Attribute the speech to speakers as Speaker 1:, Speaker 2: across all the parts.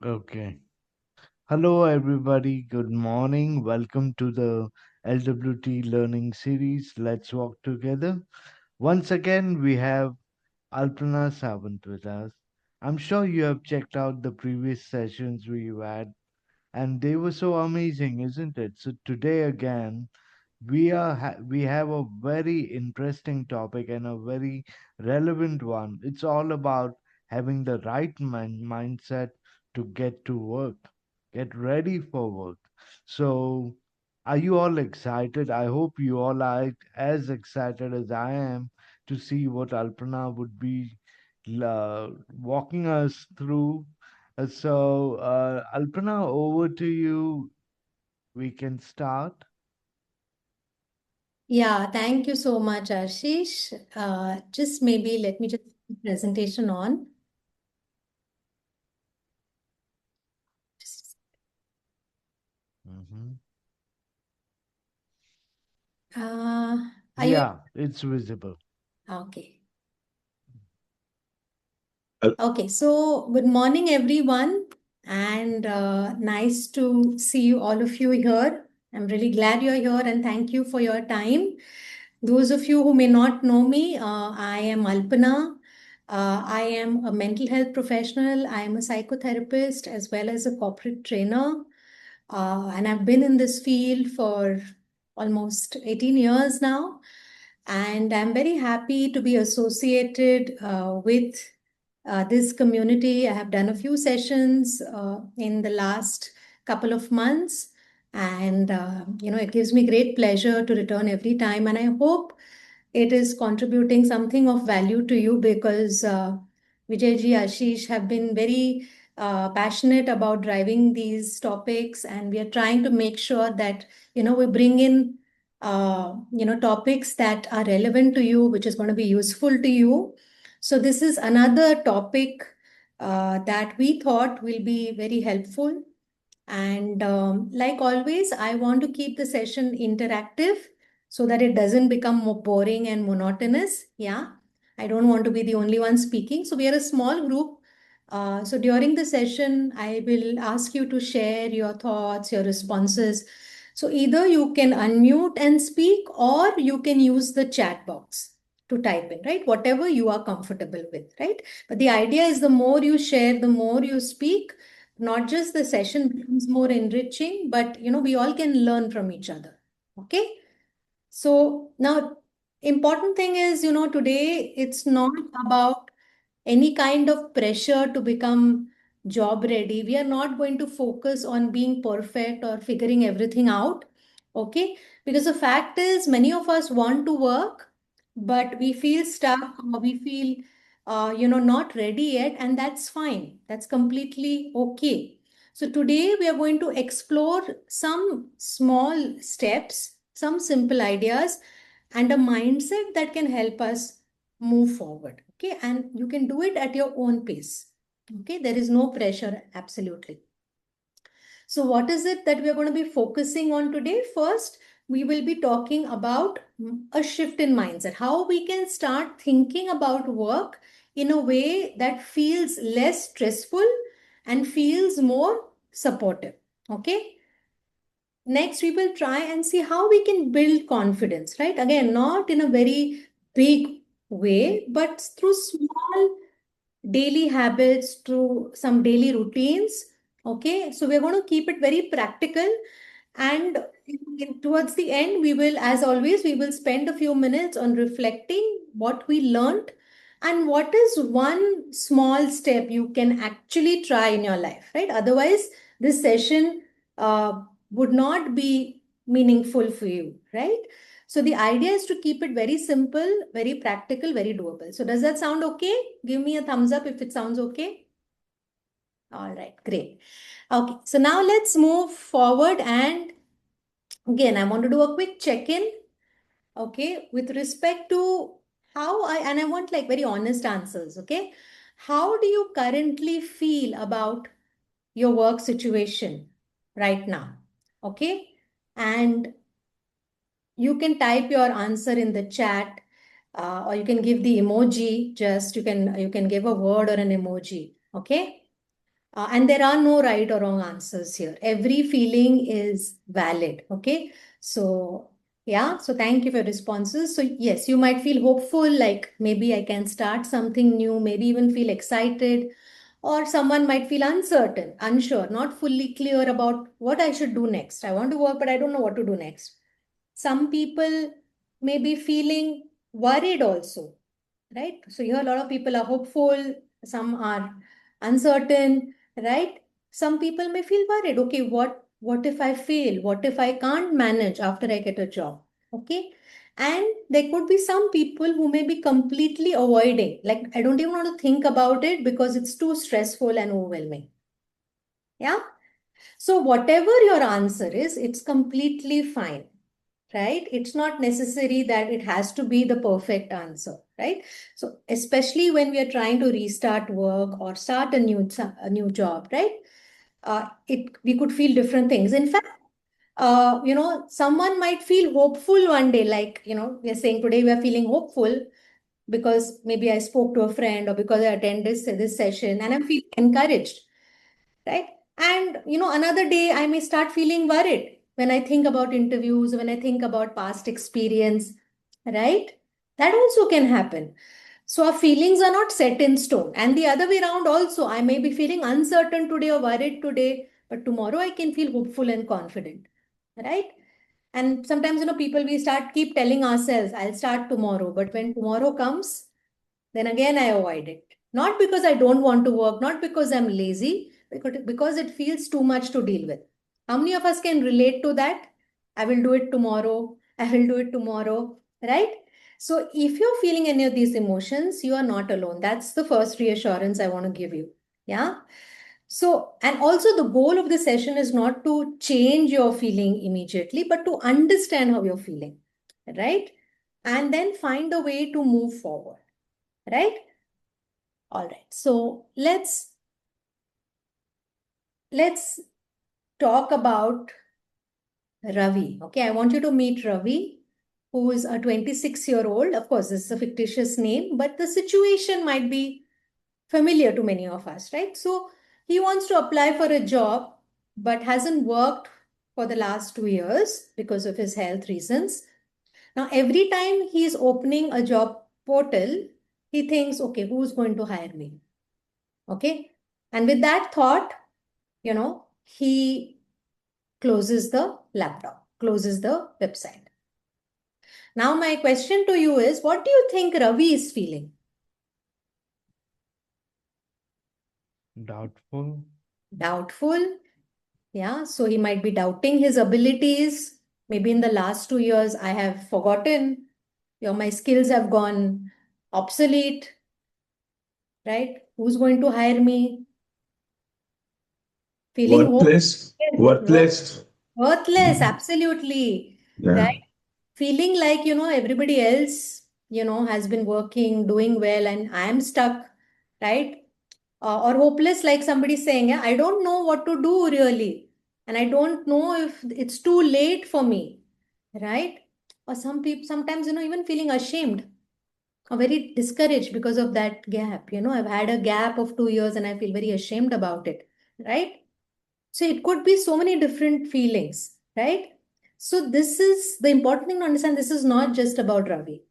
Speaker 1: Okay. Hello, everybody. Good morning. Welcome to the LWT learning series. Let's walk together. Once again, we have Alpana Savant with us. I'm sure you have checked out the previous sessions we've had, and they were so amazing, isn't it? So today again, we have a very interesting topic and a very relevant one. It's all about having the right mindset to get to work, get ready for work. So are you all excited? I hope you all are as excited as I am to see what Alpana would be walking us through. Alpana, over to you. We can start.
Speaker 2: Yeah, thank you so much, Ashish. Just maybe let me just put the presentation on. Just-
Speaker 1: Mhm.
Speaker 2: are you
Speaker 1: Yeah, it's visible.
Speaker 2: okay? Okay, so good morning, everyone, and nice to see you all of you here. I'm really glad you're here, and thank you for your time. Those of you who may not know me, I am Alpana. I am a mental health professional. I am a psychotherapist as well as a corporate trainer. And I've been in this field for almost 18 years now. And I'm very happy to be associated with this community. I have done a few sessions in the last couple of months. And, it gives me great pleasure to return every time. And I hope it is contributing something of value to you because Vijayji, Ashish have been very passionate about driving these topics, and we are trying to make sure that we bring in topics that are relevant to you, which is going to be useful to you. So this is another topic that we thought will be very helpful. And like always, I want to keep the session interactive so that it doesn't become more boring and monotonous. Yeah. I don't want to be the only one speaking. So we are a small group. So during the session, I will ask you to share your thoughts, your responses. So either you can unmute and speak, or you can use the chat box to type in, right? Whatever you are comfortable with, right? But the idea is the more you share, the more you speak, not just the session becomes more enriching, but we all can learn from each other. Okay. So now, important thing is, today it's not about any kind of pressure to become job ready. We are not going to focus on being perfect or figuring everything out. Okay. Because the fact is, many of us want to work, but we feel stuck, or we feel, not ready yet. And that's fine. That's completely okay. So today we are going to explore some small steps, some simple ideas, and a mindset that can help us move forward. Okay. And you can do it at your own pace. Okay. There is no pressure. Absolutely. So, what is it that we are going to be focusing on today? First, we will be talking about a shift in mindset, how we can start thinking about work in a way that feels less stressful and feels more supportive. Okay. Next, we will try and see how we can build confidence, right? Again, not in a very big way, but through small daily habits, through some daily routines. Okay, so we're going to keep it very practical. And towards the end, we will, as always, we will spend a few minutes on reflecting what we learned and what is one small step you can actually try in your life, right? Otherwise, this session would not be meaningful for you, right? So the idea is to keep it very simple, very practical, very doable. So does that sound okay? Give me a thumbs up if it sounds okay. All right, great. Okay, so now let's move forward, and again, I want to do a quick check-in, okay, with respect to and I want like very honest answers, okay? How do you currently feel about your work situation right now? Okay, and you can type your answer in the chat, or you can give the emoji. Just you can give a word or an emoji. Okay. And there are no right or wrong answers here. Every feeling is valid. Okay. So, yeah. So, thank you for your responses. So, yes, you might feel hopeful, like maybe I can start something new, maybe even feel excited, or someone might feel uncertain, unsure, not fully clear about what I should do next. I want to work, but I don't know what to do next. Some people may be feeling worried also, right? So here a lot of people are hopeful, some are uncertain, right? Some people may feel worried. Okay, what if I fail? What if I can't manage after I get a job? Okay. And there could be some people who may be completely avoiding, like I don't even want to think about it because it's too stressful and overwhelming. Yeah. So whatever your answer is, it's completely fine, right? It's not necessary that it has to be the perfect answer, right? So especially when we are trying to restart work or start a new job, right? It we could feel different things. In fact, someone might feel hopeful one day, like we are saying today we are feeling hopeful because maybe I spoke to a friend or because I attended this session and I'm feeling encouraged, right? And another day I may start feeling worried when I think about interviews, when I think about past experience, right? That also can happen. So our feelings are not set in stone. And the other way around also, I may be feeling uncertain today or worried today, but tomorrow I can feel hopeful and confident, right? And sometimes, people, we start keep telling ourselves, I'll start tomorrow. But when tomorrow comes, then again I avoid it. Not because I don't want to work, not because I'm lazy, because it feels too much to deal with. How many of us can relate to that? I will do it tomorrow. I will do it tomorrow, right? So if you're feeling any of these emotions, you are not alone. That's the first reassurance I want to give you. Yeah. So, and also the goal of the session is not to change your feeling immediately, but to understand how you're feeling, right? And then find a way to move forward, right? All right. So let's talk about Ravi. Okay, I want you to meet Ravi, who is a 26-year-old. Of course, this is a fictitious name, but the situation might be familiar to many of us, right? So he wants to apply for a job, but hasn't worked for the last 2 years because of his health reasons. Now, every time he's opening a job portal, he thinks, okay, who's going to hire me? Okay. And with that thought, he closes the laptop, closes the website. Now, my question to you is, what do you think Ravi is feeling?
Speaker 1: Doubtful.
Speaker 2: Doubtful. Yeah. So he might be doubting his abilities. Maybe in the last 2 years, I have forgotten. My skills have gone obsolete, right? Who's going to hire me? Feeling hope.
Speaker 3: Worthless, worthless.
Speaker 2: Worthless, absolutely.
Speaker 3: Yeah.
Speaker 2: Right? Feeling like, everybody else, has been working, doing well, and I am stuck, right? Or hopeless, like somebody saying, "Yeah, I don't know what to do really. And I don't know if it's too late for me, right? Or some people, sometimes, even feeling ashamed or very discouraged because of that gap. I've had a gap of 2 years and I feel very ashamed about it, right? So it could be so many different feelings, right? So this is the important thing to understand. This is not just about Ravi.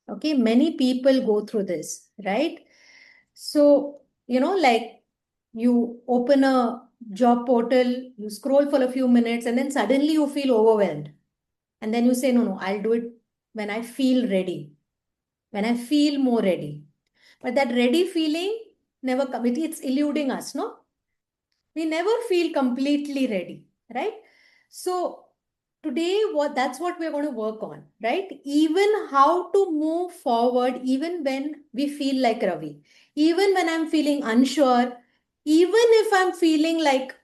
Speaker 2: Okay, many people go through this, right? So, like you open a job portal, you scroll for a few minutes, and then suddenly you feel overwhelmed. And then you say, no, no, I'll do it when I feel ready, when I feel more ready. But that ready feeling never comes. It's eluding us, no? We never feel completely ready, right? So today that's what we're going to work on, right? Even how to move forward, even when we feel like Ravi, even when I'm feeling unsure, even if I'm feeling like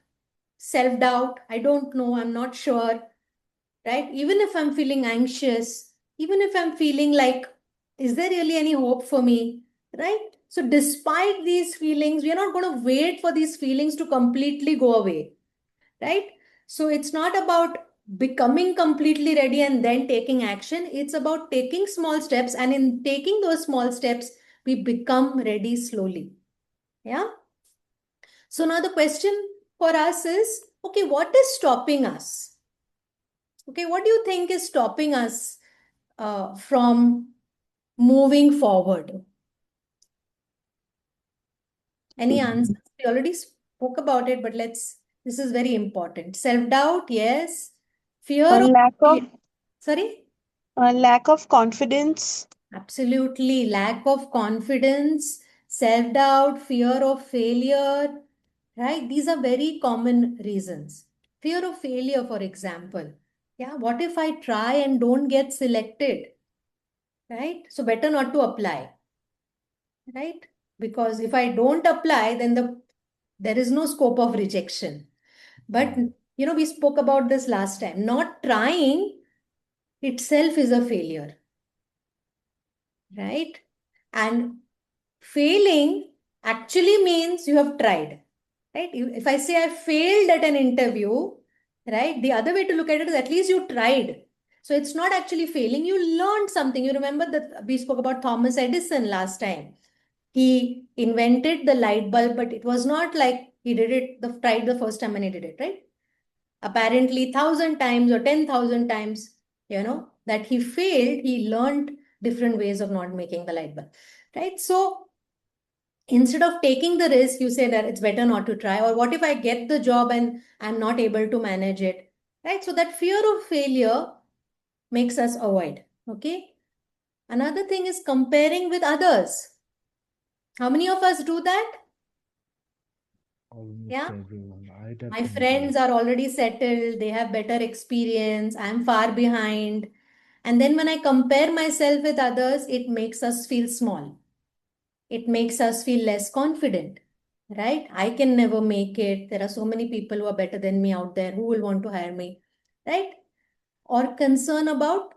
Speaker 2: self-doubt, I don't know, I'm not sure, right? Even if I'm feeling anxious, even if I'm feeling like, is there really any hope for me, right? So, despite these feelings, we are not going to wait for these feelings to completely go away, right? So, it's not about becoming completely ready and then taking action. It's about taking small steps, and in taking those small steps, we become ready slowly. Yeah. So now the question for us is, okay, what is stopping us? Okay, what do you think is stopping us from moving forward? Any answers? We already spoke about it, but this is very important. Self-doubt, yes. Fear of,
Speaker 4: Lack of
Speaker 2: sorry?
Speaker 4: lack of confidence.
Speaker 2: Absolutely. Lack of confidence, self-doubt, fear of failure, right? These are very common reasons. Fear of failure, for example. Yeah, what if I try and don't get selected, right? So better not to apply, right? Because if I don't apply, then there is no scope of rejection. But we spoke about this last time. Not trying itself is a failure, right? And failing actually means you have tried, right? If I say I failed at an interview, right, the other way to look at it is at least you tried. So it's not actually failing, you learned something. You remember that we spoke about Thomas Edison last time. He invented the light bulb, but it was not like he did it, tried the first time and he did it, right? Apparently 1,000 times or 10,000 times, that he failed, he learned different ways of not making the light bulb, right? So instead of taking the risk, you say that it's better not to try. Or what if I get the job and I'm not able to manage it, right? So that fear of failure makes us avoid. Okay. Another thing is comparing with others. How many of us do that?
Speaker 1: Almost
Speaker 2: Yeah.
Speaker 1: everyone. I
Speaker 2: My
Speaker 1: definitely.
Speaker 2: friends are already settled, they have better experience, I'm far behind. And then when I compare myself with others, it makes us feel small. It makes us feel less confident, right? I can never make it. There are so many people who are better than me out there. Who will want to hire me, right? Or concern about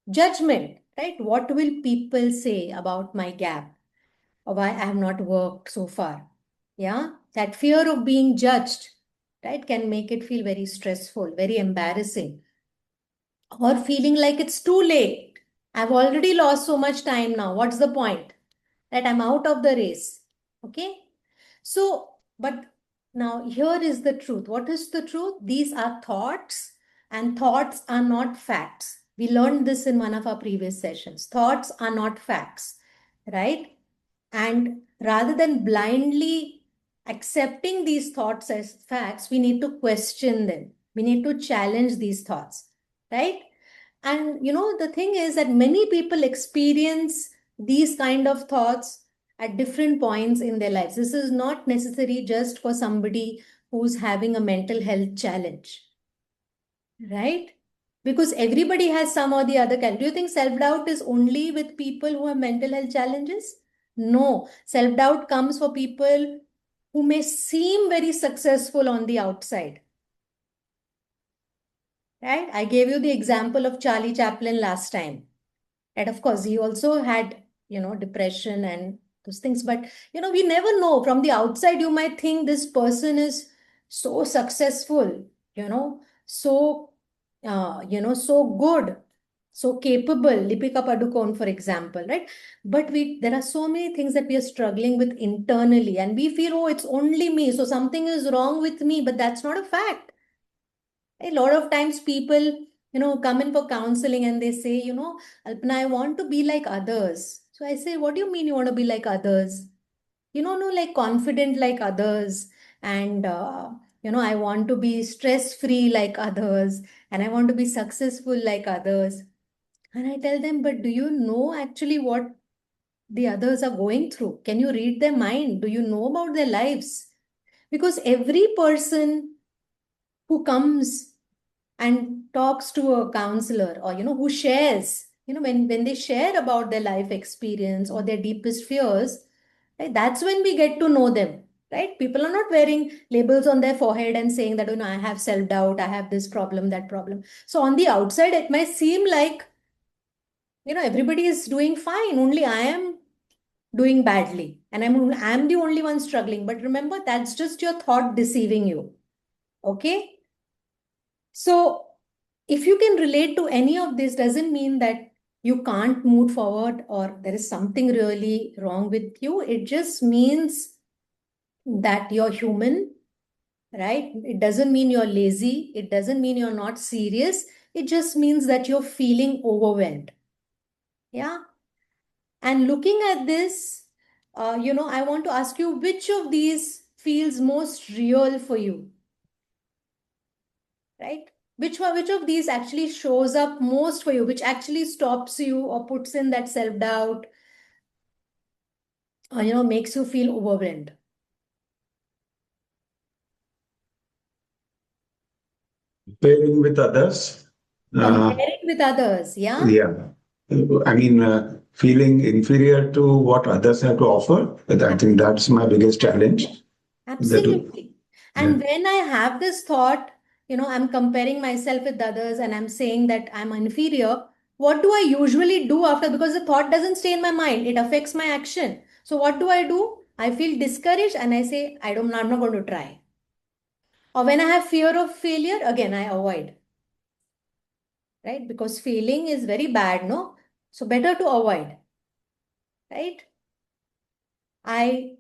Speaker 2: judgment, right? What will people say about my gap or why I have not worked so far? Yeah, that fear of being judged, right, can make it feel very stressful, very embarrassing, or feeling like it's too late. I've already lost so much time now. What's the point? That I'm out of the race. Okay. So, but now here is the truth. What is the truth? These are thoughts, and thoughts are not facts. We learned this in one of our previous sessions. Thoughts are not facts, right? And rather than blindly accepting these thoughts as facts, we need to question them. We need to challenge these thoughts, right? And the thing is that many people experience these kind of thoughts at different points in their lives. This is not necessary just for somebody who's having a mental health challenge, right? Because everybody has some or the other kind. Do you think self-doubt is only with people who have mental health challenges? No. Self-doubt comes for people who may seem very successful on the outside, right? I gave you the example of Charlie Chaplin last time. And of course, he also had, depression and those things. But, we never know. From the outside, you might think this person is so successful, so good, so capable. Lipika Padukone, for example, right? But there are so many things that we are struggling with internally, and we feel, oh, it's only me. So something is wrong with me, but that's not a fact. A lot of times people, come in for counseling and they say, Alpana, I want to be like others. So I say, what do you mean you want to be like others? No, like confident like others. And, I want to be stress-free like others. And I want to be successful like others. And I tell them, but do you know actually what the others are going through? Can you read their mind? Do you know about their lives? Because every person who comes and talks to a counselor, or who shares, when they share about their life experience or their deepest fears, right, that's when we get to know them, right? People are not wearing labels on their forehead and saying that, I have self doubt, I have this problem, that problem. So on the outside it might seem like, everybody is doing fine, only I am doing badly, and I'm the only one struggling. But remember, that's just your thought deceiving you. Okay. So if you can relate to any of this, doesn't mean that you can't move forward or there is something really wrong with you. It just means that you're human, right? It doesn't mean you're lazy. It doesn't mean you're not serious. It just means that you're feeling overwhelmed. Yeah. And looking at this, I want to ask you which of these feels most real for you, right? Which of these actually shows up most for you, which actually stops you or puts in that self-doubt, or, makes you feel overwhelmed?
Speaker 3: Pairing with others. Uh,
Speaker 2: Comparing with others, yeah?
Speaker 3: yeah. I mean, feeling inferior to what others have to offer. I think that's my biggest challenge. That,
Speaker 2: Absolutely.
Speaker 3: yeah.
Speaker 2: And when I have this thought, I'm comparing myself with others and I'm saying that I'm inferior, what do I usually do after? Because the thought doesn't stay in my mind, it affects my action. So what do? I feel discouraged and I say, I'm not going to try. Or when I have fear of failure, again, I avoid, right? Because failing is very bad, no? So better to avoid, right? I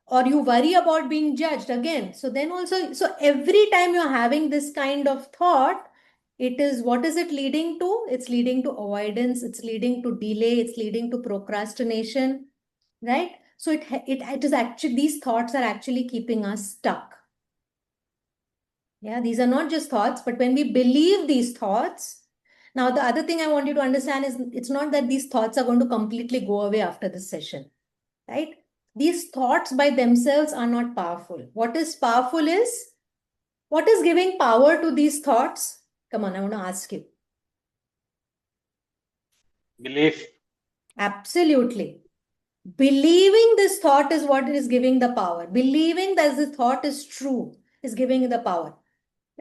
Speaker 2: or you worry about being judged again. So then also, so every time you're having this kind of thought, it is, what is it leading to? It's leading to avoidance, it's leading to delay, it's leading to procrastination, right? So it is actually, these thoughts are actually keeping us stuck. Yeah, these are not just thoughts, but when we believe these thoughts, now the other thing I want you to understand is it's not that these thoughts are going to completely go away after this session, right? These thoughts by themselves are not powerful. What is powerful is, what is giving power to these thoughts? Come on, I want to ask you.
Speaker 5: Belief.
Speaker 2: Absolutely. Believing this thought is what is giving the power. Believing that this thought is true is giving the power,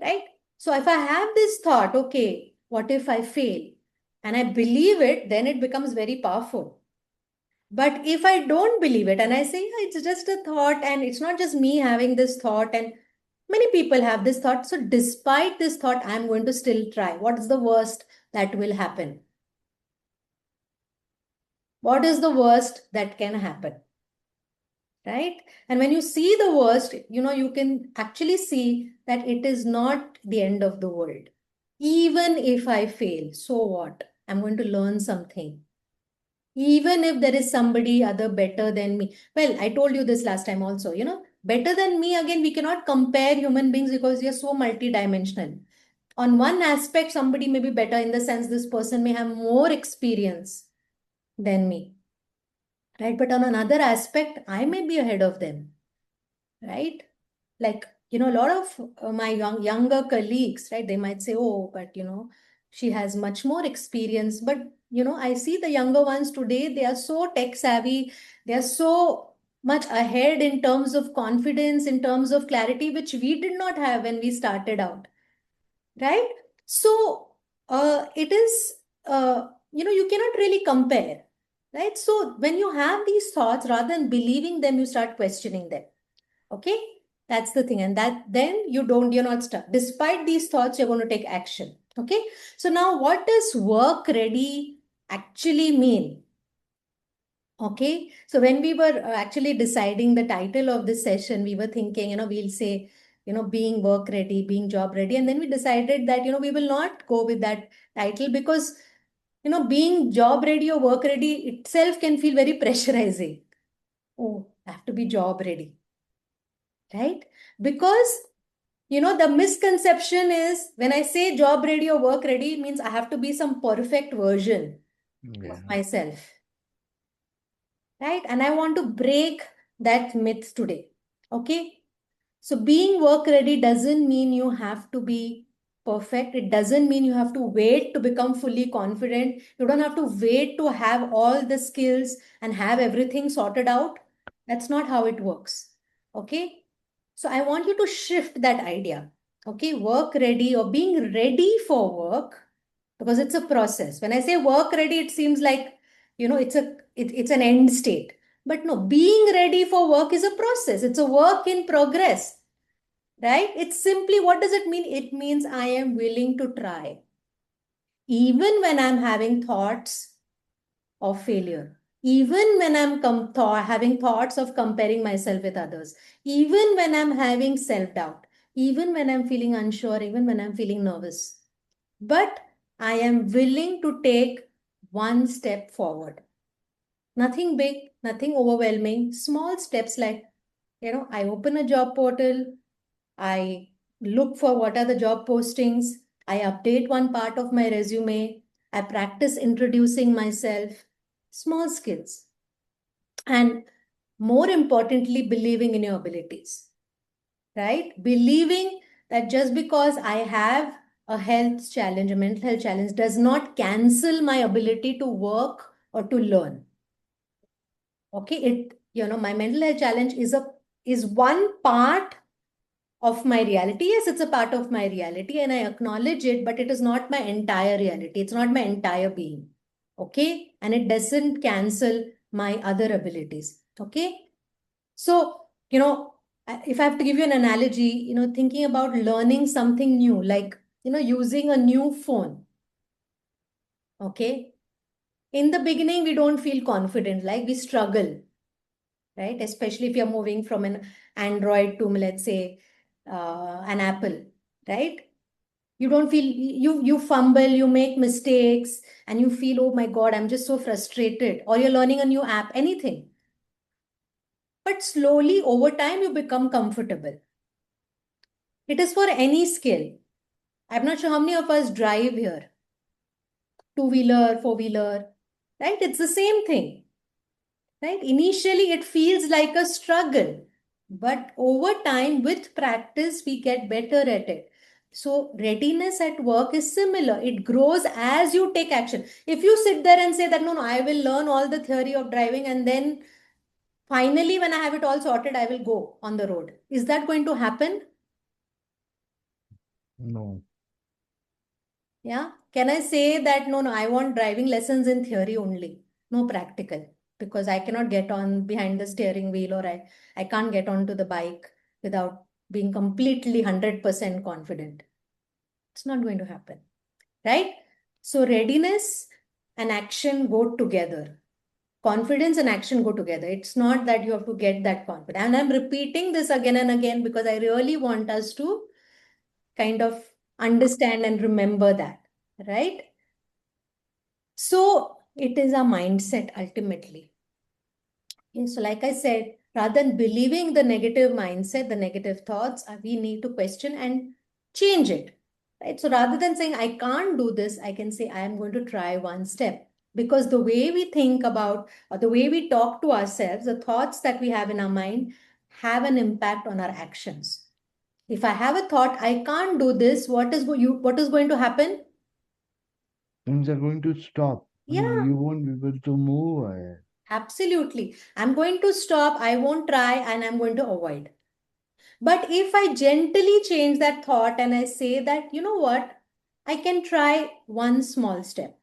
Speaker 2: right? So if I have this thought, okay, what if I fail? And I believe it, then it becomes very powerful. But if I don't believe it and I say, "Yeah, it's just a thought and it's not just me having this thought and many people have this thought. So despite this thought, I'm going to still try." What's the worst that will happen? What is the worst that can happen? Right? And when you see the worst, you can actually see that it is not the end of the world. Even if I fail, so what? I'm going to learn something. Even if there is somebody other better than me. Well, I told you this last time also, better than me, again, we cannot compare human beings because we are so multidimensional. On one aspect, somebody may be better in the sense this person may have more experience than me, right? But on another aspect, I may be ahead of them, right? Like, a lot of my younger colleagues, right? They might say, oh, but she has much more experience. But I see the younger ones today, they are so tech savvy, they are so much ahead in terms of confidence, in terms of clarity, which we did not have when we started out, right? So it is, you cannot really compare, right? So when you have these thoughts, rather than believing them, you start questioning them. Okay, that's the thing. And that then you're not stuck. Despite these thoughts, you're going to take action. Okay, so now what does work ready actually mean? Okay, so when we were actually deciding the title of this session, we were thinking, we'll say, being work ready, being job ready. And then we decided that, we will not go with that title because, being job ready or work ready itself can feel very pressurizing. Oh, I have to be job ready, right? Because the misconception is when I say job ready or work ready, it means I have to be some perfect version of
Speaker 1: Yeah.
Speaker 2: myself, right? And I want to break that myth today. Okay. So being work ready doesn't mean you have to be perfect. It doesn't mean you have to wait to become fully confident. You don't have to wait to have all the skills and have everything sorted out. That's not how it works. Okay. So I want you to shift that idea. Okay. Work ready or being ready for work, because it's a process. When I say work ready, it seems like, it's an end state. But no, being ready for work is a process. It's a work in progress, right? It's simply, what does it mean? It means I am willing to try. Even when I'm having thoughts of failure, even when I'm having thoughts of comparing myself with others, even when I'm having self-doubt, even when I'm feeling unsure, even when I'm feeling nervous. But I am willing to take one step forward. Nothing big, nothing overwhelming, small steps like, I open a job portal, I look for what are the job postings, I update one part of my resume, I practice introducing myself, small skills. And more importantly, believing in your abilities, right? Believing that just because I have a health challenge, a mental health challenge, does not cancel my ability to work or to learn. Okay, my mental health challenge is one part of my reality. Yes, it's a part of my reality and I acknowledge it, but it is not my entire reality. It's not my entire being. Okay, and it doesn't cancel my other abilities. Okay, so, if I have to give you an analogy, thinking about learning something new, like, using a new phone. Okay, in the beginning we don't feel confident, like we struggle, right? Especially if you're moving from an Android to, let's say, an Apple, right? You don't feel, you fumble, you make mistakes, and you feel, oh my God, I'm just so frustrated. Or you're learning a new app, anything. But slowly over time you become comfortable. It is for any skill. I'm not sure how many of us drive here. Two-wheeler, four-wheeler, right? It's the same thing, right? Initially, it feels like a struggle, but over time, with practice, we get better at it. So, readiness at work is similar. It grows as you take action. If you sit there and say that, no, I will learn all the theory of driving and then finally, when I have it all sorted, I will go on the road. Is that going to happen?
Speaker 1: No.
Speaker 2: Yeah. Can I say that, no, I want driving lessons in theory only, no practical, because I cannot get on behind the steering wheel or I can't get onto the bike without being completely 100% confident. It's not going to happen, right? So readiness and action go together. Confidence and action go together. It's not that you have to get that confident. And I'm repeating this again and again because I really want us to kind of understand and remember that, right? So it is a mindset ultimately. Okay, so like I said, rather than believing the negative mindset, the negative thoughts, we need to question and change it. Right? So rather than saying, I can't do this, I can say, I am going to try one step. Because the way we think about, or the way we talk to ourselves, the thoughts that we have in our mind have an impact on our actions. If I have a thought, I can't do this, what is going to happen?
Speaker 1: Things are going to stop and
Speaker 2: Yeah,
Speaker 1: you won't be able to move ahead.
Speaker 2: absolutely. I'm going to stop, I won't try, and I'm going to avoid. But if I gently change that thought and I say that, you know what, I can try one small step.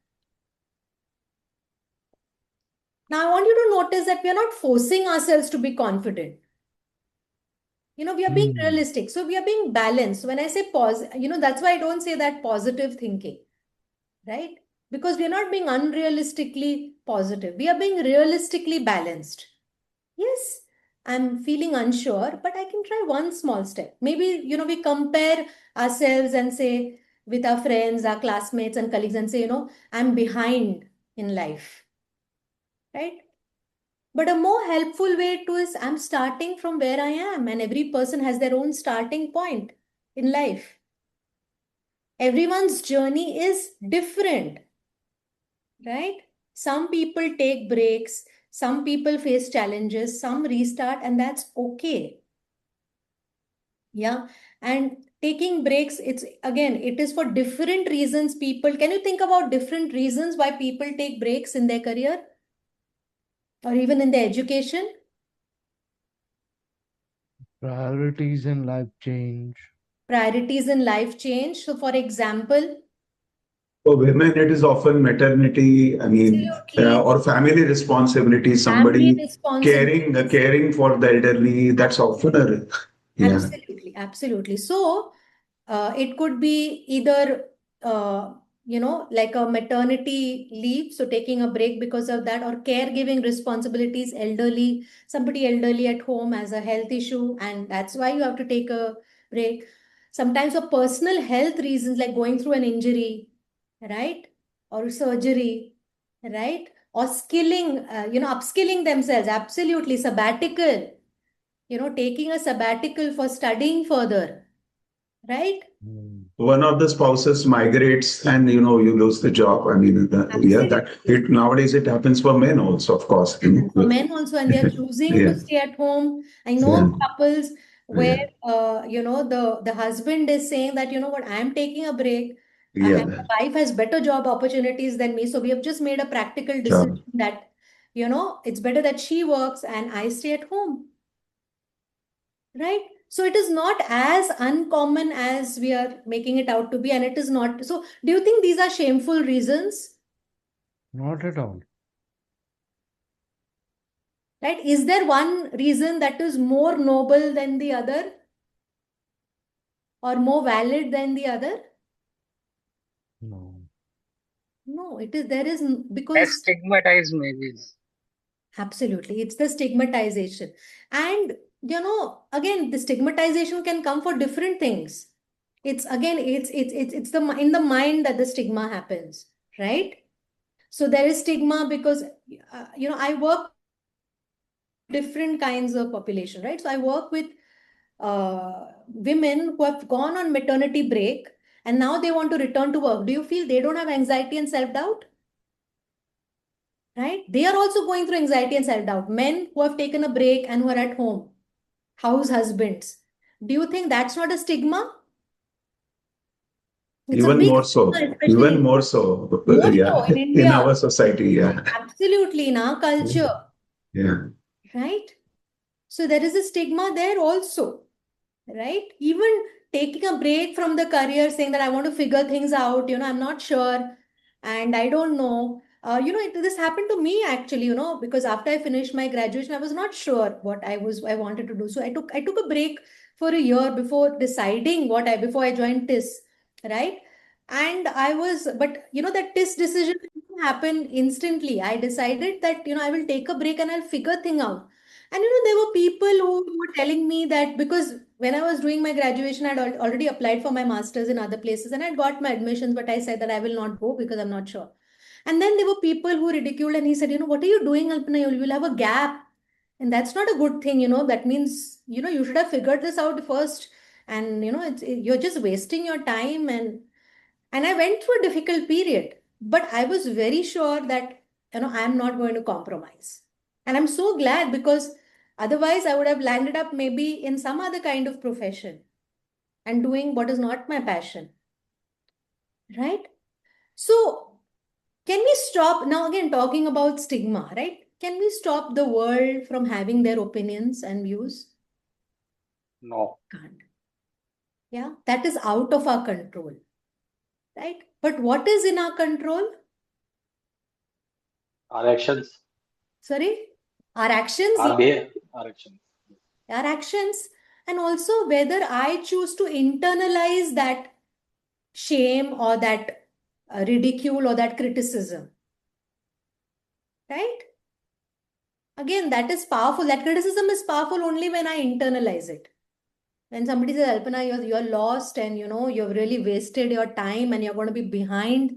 Speaker 2: Now, I want you to notice that we are not forcing ourselves to be confident. We are being
Speaker 1: Hmm.
Speaker 2: realistic. So we are being balanced. When I say pause, that's why I don't say that positive thinking, right? Because we are not being unrealistically positive. We are being realistically balanced. Yes, I'm feeling unsure, but I can try one small step. Maybe, we compare ourselves and say with our friends, our classmates and colleagues and say, I'm behind in life, right? But a more helpful way to is I'm starting from where I am, and every person has their own starting point in life. Everyone's journey is different, right? Some people take breaks, some people face challenges, some restart, and that's okay. Yeah. And taking breaks, it is for different reasons. Can you think about different reasons why people take breaks in their career or even in their education?
Speaker 1: Priorities in life change.
Speaker 2: Priorities in life change. So, for example,
Speaker 3: For women, it is often maternity,
Speaker 2: absolutely,
Speaker 3: or family responsibility,
Speaker 2: family
Speaker 3: somebody
Speaker 2: responsibilities.
Speaker 3: caring for the elderly. That's often a, yeah.
Speaker 2: Absolutely, absolutely. So, it could be either like a maternity leave, so taking a break because of that, or caregiving responsibilities, somebody elderly at home has a health issue, and that's why you have to take a break. Sometimes for personal health reasons, like going through an injury, right? Or surgery, right? Or upskilling themselves, absolutely, sabbatical, taking a sabbatical for studying further, right?
Speaker 1: Mm.
Speaker 3: One of the spouses migrates and you lose the job. I mean, yeah, that
Speaker 2: Absolutely.
Speaker 3: it nowadays it happens for men also, of course.
Speaker 2: And for men also, and they're choosing to
Speaker 3: Yeah,
Speaker 2: stay at home. I know
Speaker 3: yeah,
Speaker 2: of couples where,
Speaker 3: yeah,
Speaker 2: the husband is saying that, you know what, I'm taking a break, and
Speaker 3: yeah.
Speaker 2: the wife has better job opportunities than me. So we have just made a practical decision
Speaker 3: Sure.
Speaker 2: that, it's better that she works and I stay at home, right? So it is not as uncommon as we are making it out to be, and it is not. So do you think these are shameful reasons?
Speaker 1: Not at all.
Speaker 2: Right? Is there one reason that is more noble than the other or more valid than the other?
Speaker 1: No.
Speaker 2: No, it is,
Speaker 5: Less
Speaker 2: because
Speaker 5: stigmatized maybe.
Speaker 2: absolutely, it's the stigmatization. And, again, the stigmatization can come for different things. It's again, it's in the mind that the stigma happens, right? So there is stigma because, I work with different kinds of population, right? So I work with women who have gone on maternity break and now they want to return to work. Do you feel they don't have anxiety and self-doubt? Right? They are also going through anxiety and self-doubt. Men who have taken a break and who are at home, house husbands. Do you think that's not a stigma? It's a
Speaker 3: Even
Speaker 2: big
Speaker 3: more
Speaker 2: stigma,
Speaker 3: so, even
Speaker 2: especially
Speaker 3: more so,
Speaker 2: more so
Speaker 3: yeah,
Speaker 2: in
Speaker 3: in
Speaker 2: India.
Speaker 3: our society, yeah.
Speaker 2: Absolutely, in our culture,
Speaker 3: Yeah.
Speaker 2: right? So there is a stigma there also, right? Even taking a break from the career, saying that I want to figure things out, I'm not sure, and I don't know. This happened to me actually, because after I finished my graduation, I was not sure what I wanted to do. So I took a break for a year before deciding before I joined TIS, right? And but that TIS decision didn't happen instantly. I decided that, I will take a break and I'll figure thing out. And there were people who were telling me that, because when I was doing my graduation, I'd already applied for my master's in other places and I'd got my admissions, but I said that I will not go because I'm not sure. And then there were people who ridiculed, and he said, what are you doing, Alpana? You'll have a gap. And that's not a good thing, That means, you should have figured this out first. And, you're just wasting your time. And I went through a difficult period, but I was very sure that, I'm not going to compromise. And I'm so glad, because otherwise I would have landed up maybe in some other kind of profession and doing what is not my passion, right? So, can we stop now, again, talking about stigma, right? Can we stop the world from having their opinions and views?
Speaker 5: No.
Speaker 2: Can't. Yeah, that is out of our control, right? But what is in our control?
Speaker 5: Our actions,
Speaker 2: Sorry? Our actions,
Speaker 5: our behavior, our actions.
Speaker 2: our actions, and also whether I choose to internalize that shame or that ridicule or that criticism, right? Again, that is powerful. That criticism is powerful only when I internalize it. When somebody says, Alpana, you're lost, and you've really wasted your time and you're going to be behind,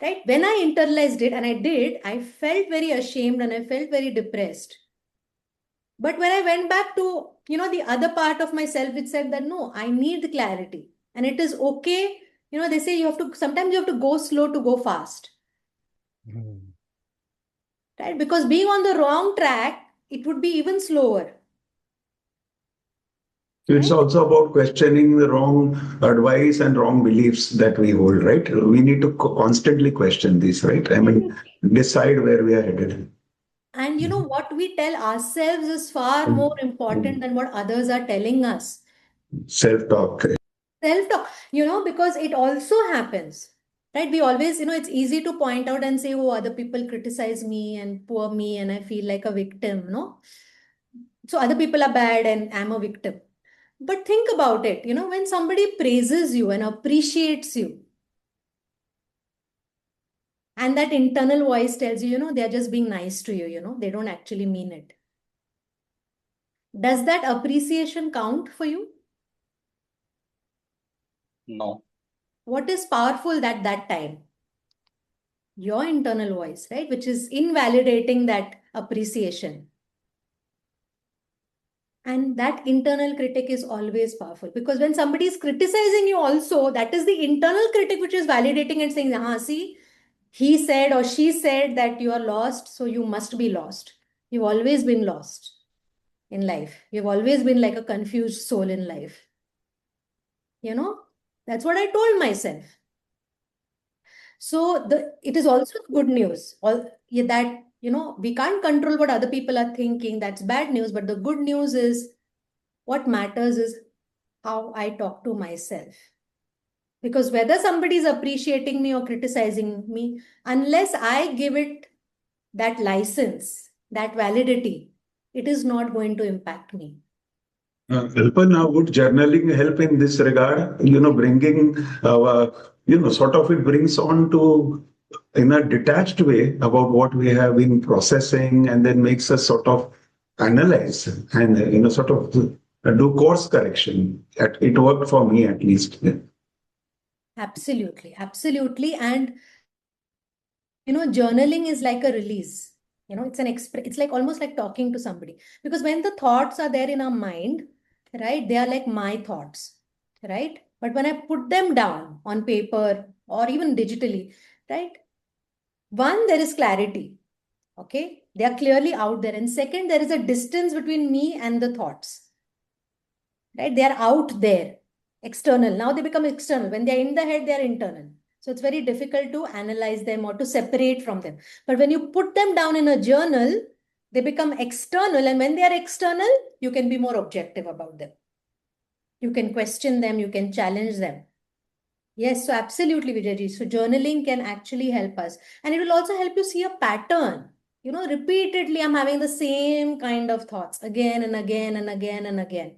Speaker 2: right? When I internalized it, and I did, I felt very ashamed and I felt very depressed. But when I went back to, the other part of myself, which said that no, I need clarity. And it is okay. They say sometimes you have to go slow to go fast,
Speaker 1: Mm.
Speaker 2: right? Because being on the wrong track, it would be even slower,
Speaker 3: It's
Speaker 2: right?
Speaker 3: also about questioning the wrong advice and wrong beliefs that we hold, right? We need to constantly question these, right? I mean,
Speaker 2: Absolutely.
Speaker 3: decide where we are headed.
Speaker 2: And what we tell ourselves is far more important than what others are telling us.
Speaker 3: Self-talk.
Speaker 2: Self-talk, because it also happens, right? We always, it's easy to point out and say, oh, other people criticize me and poor me, and I feel like a victim, no? So other people are bad and I'm a victim. But think about it, when somebody praises you and appreciates you, And that internal voice tells you, they're just being nice to you, they don't actually mean it. Does that appreciation count for you?
Speaker 5: No.
Speaker 2: What is powerful at that time? Your internal voice, right? Which is invalidating that appreciation. And that internal critic is always powerful, because when somebody is criticizing you also, that is the internal critic which is validating and saying, see, he said or she said that you are lost, so you must be lost. You've always been lost in life. You've always been like a confused soul in life. That's what I told myself. So it is also good news. That we can't control what other people are thinking. That's bad news. But the good news is, what matters is how I talk to myself. Because whether somebody is appreciating me or criticizing me, unless I give it that license, that validity, it is not going to impact me.
Speaker 3: Alpana, would journaling help in this regard? Bringing, sort of it brings on to in a detached way about what we have been processing, and then makes us sort of analyze and, sort of do course correction. It worked for me at least.
Speaker 2: Absolutely, absolutely. And journaling is like a release. It's like almost like talking to somebody. Because when the thoughts are there in our mind, right, they are like my thoughts, right? But when I put them down on paper or even digitally, right? One, there is clarity. Okay, they are clearly out there. And second, there is a distance between me and the thoughts, right? They are out there, external. Now they become external. When they're in the head, they're internal. So it's very difficult to analyze them or to separate from them. But when you put them down in a journal, they become external. And when they are external, you can be more objective about them. You can question them, you can challenge them. Yes, so absolutely, Vijayji. So journaling can actually help us. And it will also help you see a pattern. Repeatedly, I'm having the same kind of thoughts again and again and again and again.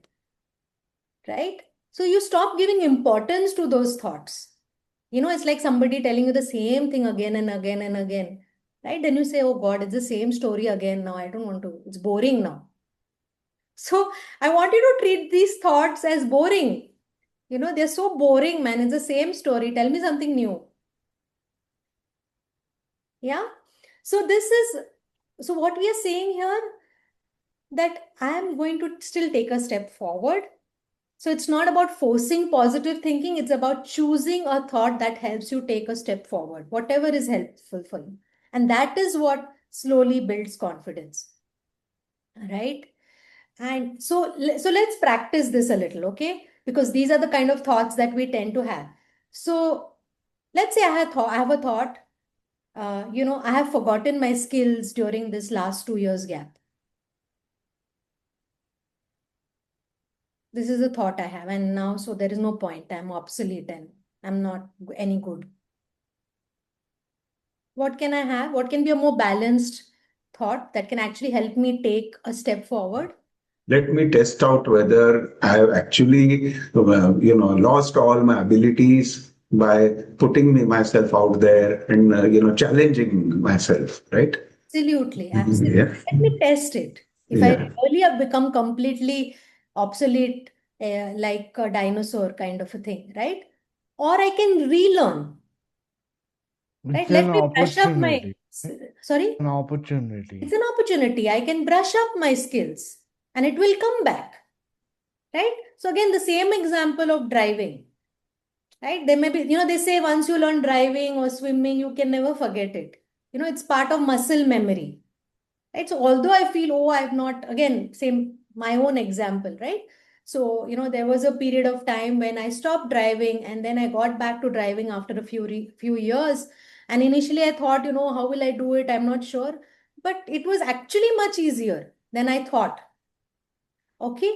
Speaker 2: Right? So you stop giving importance to those thoughts. It's like somebody telling you the same thing again and again and again. Right? Then you say, oh God, it's the same story again now. I don't want to. It's boring now. So I want you to treat these thoughts as boring. They're so boring, man. It's the same story. Tell me something new. Yeah. So what we are saying here, that I am going to still take a step forward. So it's not about forcing positive thinking. It's about choosing a thought that helps you take a step forward, whatever is helpful for you. And that is what slowly builds confidence. Right? And so let's practice this a little, okay? Because these are the kind of thoughts that we tend to have. So let's say I have a thought, I have forgotten my skills during this last 2 years gap. This is a thought I have, and now so there is no point. I'm obsolete and I'm not any good. What can I have? What can be a more balanced thought that can actually help me take a step forward?
Speaker 3: Let me test out whether I have actually, lost all my abilities by putting myself out there and, challenging myself, right?
Speaker 2: Absolutely, absolutely.
Speaker 3: Yeah.
Speaker 2: Let me test it. If I
Speaker 3: Yeah.
Speaker 2: really have become completely obsolete, like a dinosaur kind of a thing, right? Or I can relearn, right?
Speaker 1: It's
Speaker 2: Let
Speaker 1: an
Speaker 2: me brush up my,
Speaker 1: opportunity. Right?
Speaker 2: sorry?
Speaker 1: An
Speaker 2: It's
Speaker 1: opportunity.
Speaker 2: an opportunity. I can brush up my skills and it will come back, right? So again, the same example of driving, right? They may be, they say once you learn driving or swimming, you can never forget it. It's part of muscle memory, right? So although I feel, oh, I've not, again, same, my own example, right? So, there was a period of time when I stopped driving and then I got back to driving after a few years. And initially I thought, how will I do it? I'm not sure. But it was actually much easier than I thought. Okay.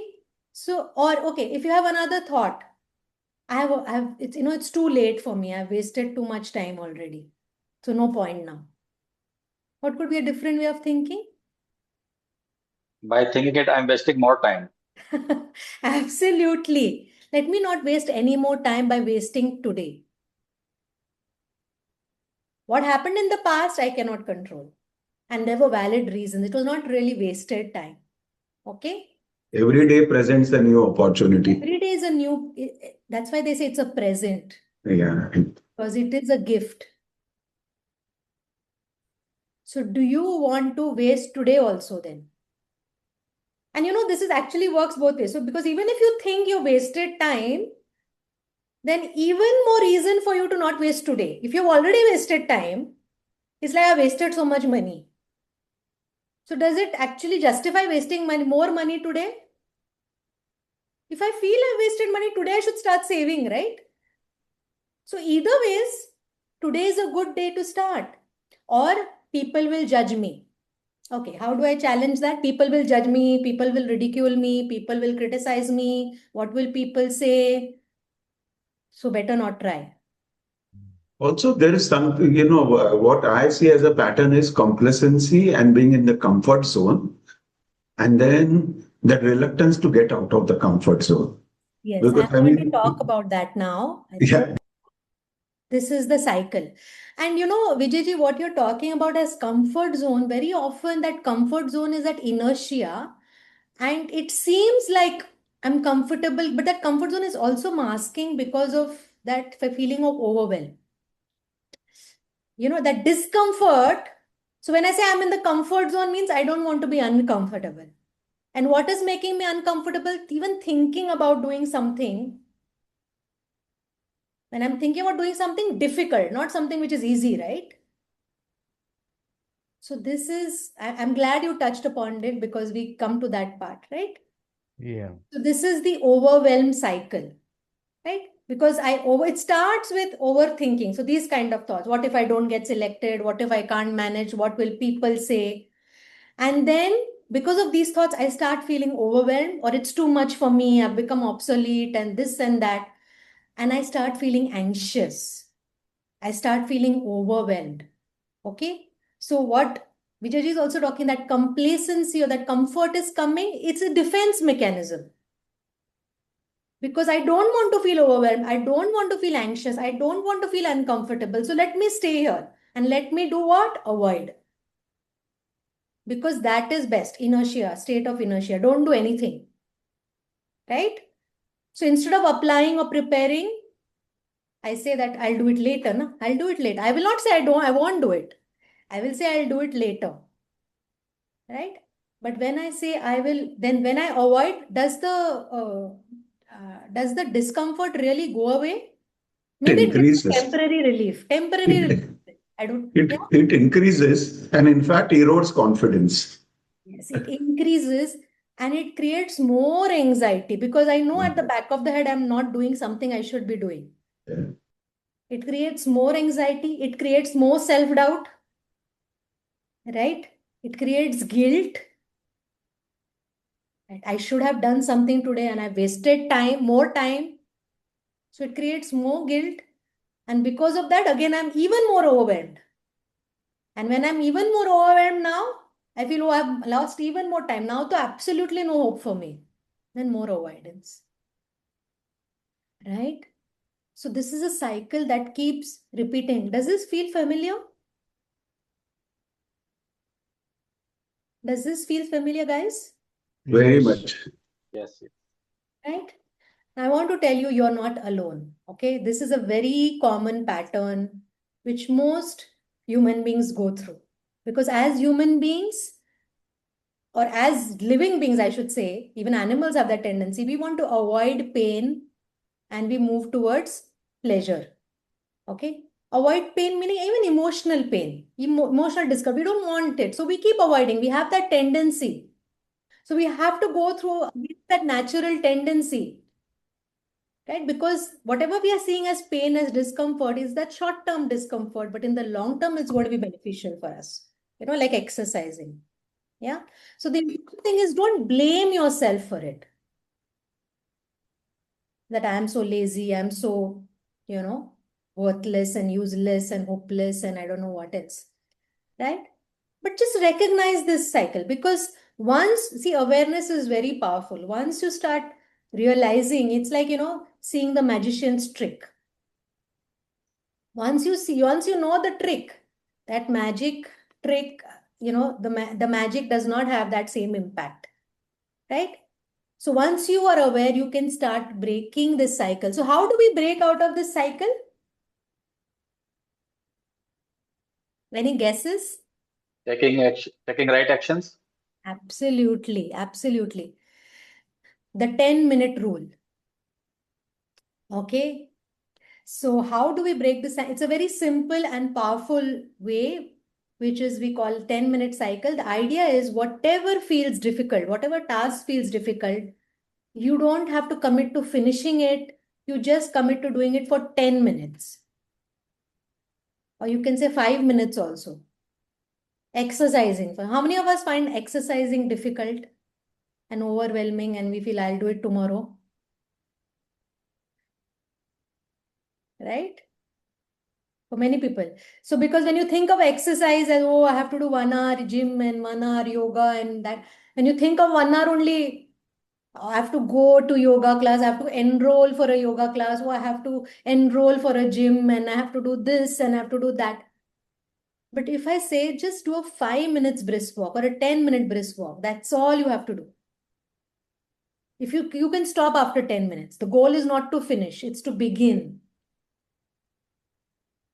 Speaker 2: So, or okay, if you have another thought, it's too late for me. I've wasted too much time already. So no point now. What could be a different way of thinking?
Speaker 5: By thinking it, I'm wasting more time.
Speaker 2: Absolutely. Let me not waste any more time by wasting today. What happened in the past, I cannot control. And there were valid reasons. It was not really wasted time. Okay?
Speaker 3: Every day presents a new opportunity.
Speaker 2: Every day is a new, that's why they say it's a present.
Speaker 3: Yeah.
Speaker 2: Because it is a gift. So do you want to waste today also then? And this is actually works both ways. So because even if you think you wasted time, then even more reason for you to not waste today. If you've already wasted time, it's like I wasted so much money. So does it actually justify wasting more money today? If I feel I wasted money today, I should start saving, right? So either ways, today is a good day to start. Or people will judge me. Okay, how do I challenge that? People will judge me, people will ridicule me, people will criticize me. What will people say? So better not try.
Speaker 3: Also, there is something, what I see as a pattern is complacency and being in the comfort zone, and then that reluctance to get out of the comfort zone.
Speaker 2: Yes,
Speaker 3: Because
Speaker 2: I'm
Speaker 3: I
Speaker 2: going to
Speaker 3: mean,
Speaker 2: talk about that now. So
Speaker 3: yeah,
Speaker 2: this is the cycle. And Vijayji, what you're talking about as comfort zone, very often that comfort zone is that inertia. And it seems like I'm comfortable, but that comfort zone is also masking because of that feeling of overwhelm. That discomfort. So when I say I'm in the comfort zone means I don't want to be uncomfortable. And what is making me uncomfortable? Even thinking about doing something. When I'm thinking about doing something difficult, not something which is easy, right? So this is, I'm glad you touched upon it because we come to that part, right?
Speaker 1: Yeah.
Speaker 2: So this is the overwhelm cycle, right? Because it starts with overthinking. So these kind of thoughts, what if I don't get selected? What if I can't manage? What will people say? And then because of these thoughts, I start feeling overwhelmed or it's too much for me. I've become obsolete and this and that. And I start feeling anxious. I start feeling overwhelmed. Okay. So what Vijay is also talking that complacency or that comfort is coming, it's a defense mechanism. Because I don't want to feel overwhelmed. I don't want to feel anxious. I don't want to feel uncomfortable. So let me stay here and let me do what? Avoid. Because that is best. Inertia, state of inertia. Don't do anything. Right? So instead of applying or preparing, I say that I'll do it later. No? I'll do it later. I will not say I won't do it. I will say I'll do it later. Right? But when I say I will, then when I avoid, does the discomfort really go away?
Speaker 3: it
Speaker 2: Maybe it gives
Speaker 3: increases.
Speaker 2: temporary relief. Temporary relief.
Speaker 3: It,
Speaker 2: I don't, yeah.
Speaker 3: it increases and in fact erodes confidence.
Speaker 2: Yes, it increases and it creates more anxiety because I know at the back of the head I'm not doing something I should be doing.
Speaker 3: Yeah.
Speaker 2: It creates more anxiety. It creates more self-doubt, right? It creates guilt. Right? I should have done something today and I wasted time, more time. So it creates more guilt. And because of that, again, I'm even more overwhelmed. And when I'm even more overwhelmed now, I feel, oh, I've lost even more time. Now, to absolutely no hope for me. Then more avoidance. Right? So this is a cycle that keeps repeating. Does this feel familiar? Does this feel familiar, guys?
Speaker 3: Very
Speaker 1: Yes.
Speaker 3: much.
Speaker 5: Yes, yes.
Speaker 2: Right? I want to tell you, you're not alone. Okay? This is a very common pattern which most human beings go through. Because as human beings, or as living beings, I should say, even animals have that tendency, we want to avoid pain and we move towards pleasure. Okay? Avoid pain meaning even emotional pain, emotional discomfort. We don't want it. So we keep avoiding. We have that tendency. So we have to go through that natural tendency. Right? Because whatever we are seeing as pain, as discomfort, is that short-term discomfort, but in the long term, it's going to be beneficial for us. Like exercising. Yeah. So the important thing is don't blame yourself for it. That I'm so lazy, I'm so, worthless and useless and hopeless and I don't know what else. Right? But just recognize this cycle because awareness is very powerful. Once you start realizing, it's like, seeing the magician's trick. Once you know the trick, that magic trick, the magic does not have that same impact, right? So once you are aware, you can start breaking this cycle. So how do we break out of this cycle? Any guesses?
Speaker 5: Taking right actions.
Speaker 2: Absolutely, absolutely. The 10-minute rule. Okay. So how do we break this? It's a very simple and powerful way, which is we call 10-minute cycle. The idea is whatever feels difficult, whatever task feels difficult, you don't have to commit to finishing it. You just commit to doing it for 10 minutes. Or you can say 5 minutes also. Exercising. How many of us find exercising difficult and overwhelming and we feel I'll do it tomorrow? Right? For many people. So because when you think of exercise as, oh, I have to do 1 hour gym and 1 hour yoga and that, when you think of 1 hour only, I have to go to yoga class, I have to enroll for a yoga class, or I have to enroll for a gym and I have to do this and I have to do that. But if I say just do a 5 minutes brisk walk or a 10-minute brisk walk, that's all you have to do. If you can stop after 10 minutes. The goal is not to finish, it's to begin.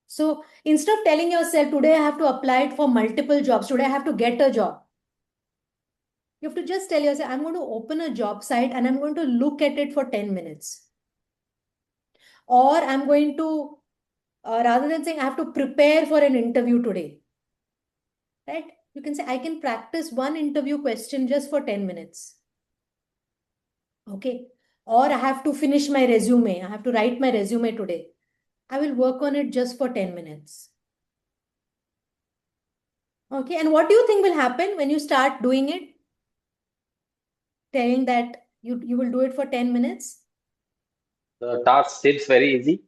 Speaker 2: So instead of telling yourself, today I have to apply it for multiple jobs, today I have to get a job, you have to just tell yourself, I'm going to open a job site and I'm going to look at it for 10 minutes. Or I'm going to, rather than saying I have to prepare for an interview today, right? You can say, I can practice one interview question just for 10 minutes. Okay. Or I have to finish my resume. I have to write my resume today. I will work on it just for 10 minutes. Okay. And what do you think will happen when you start doing it? Telling that you will do it for 10 minutes?
Speaker 5: The task seems very easy.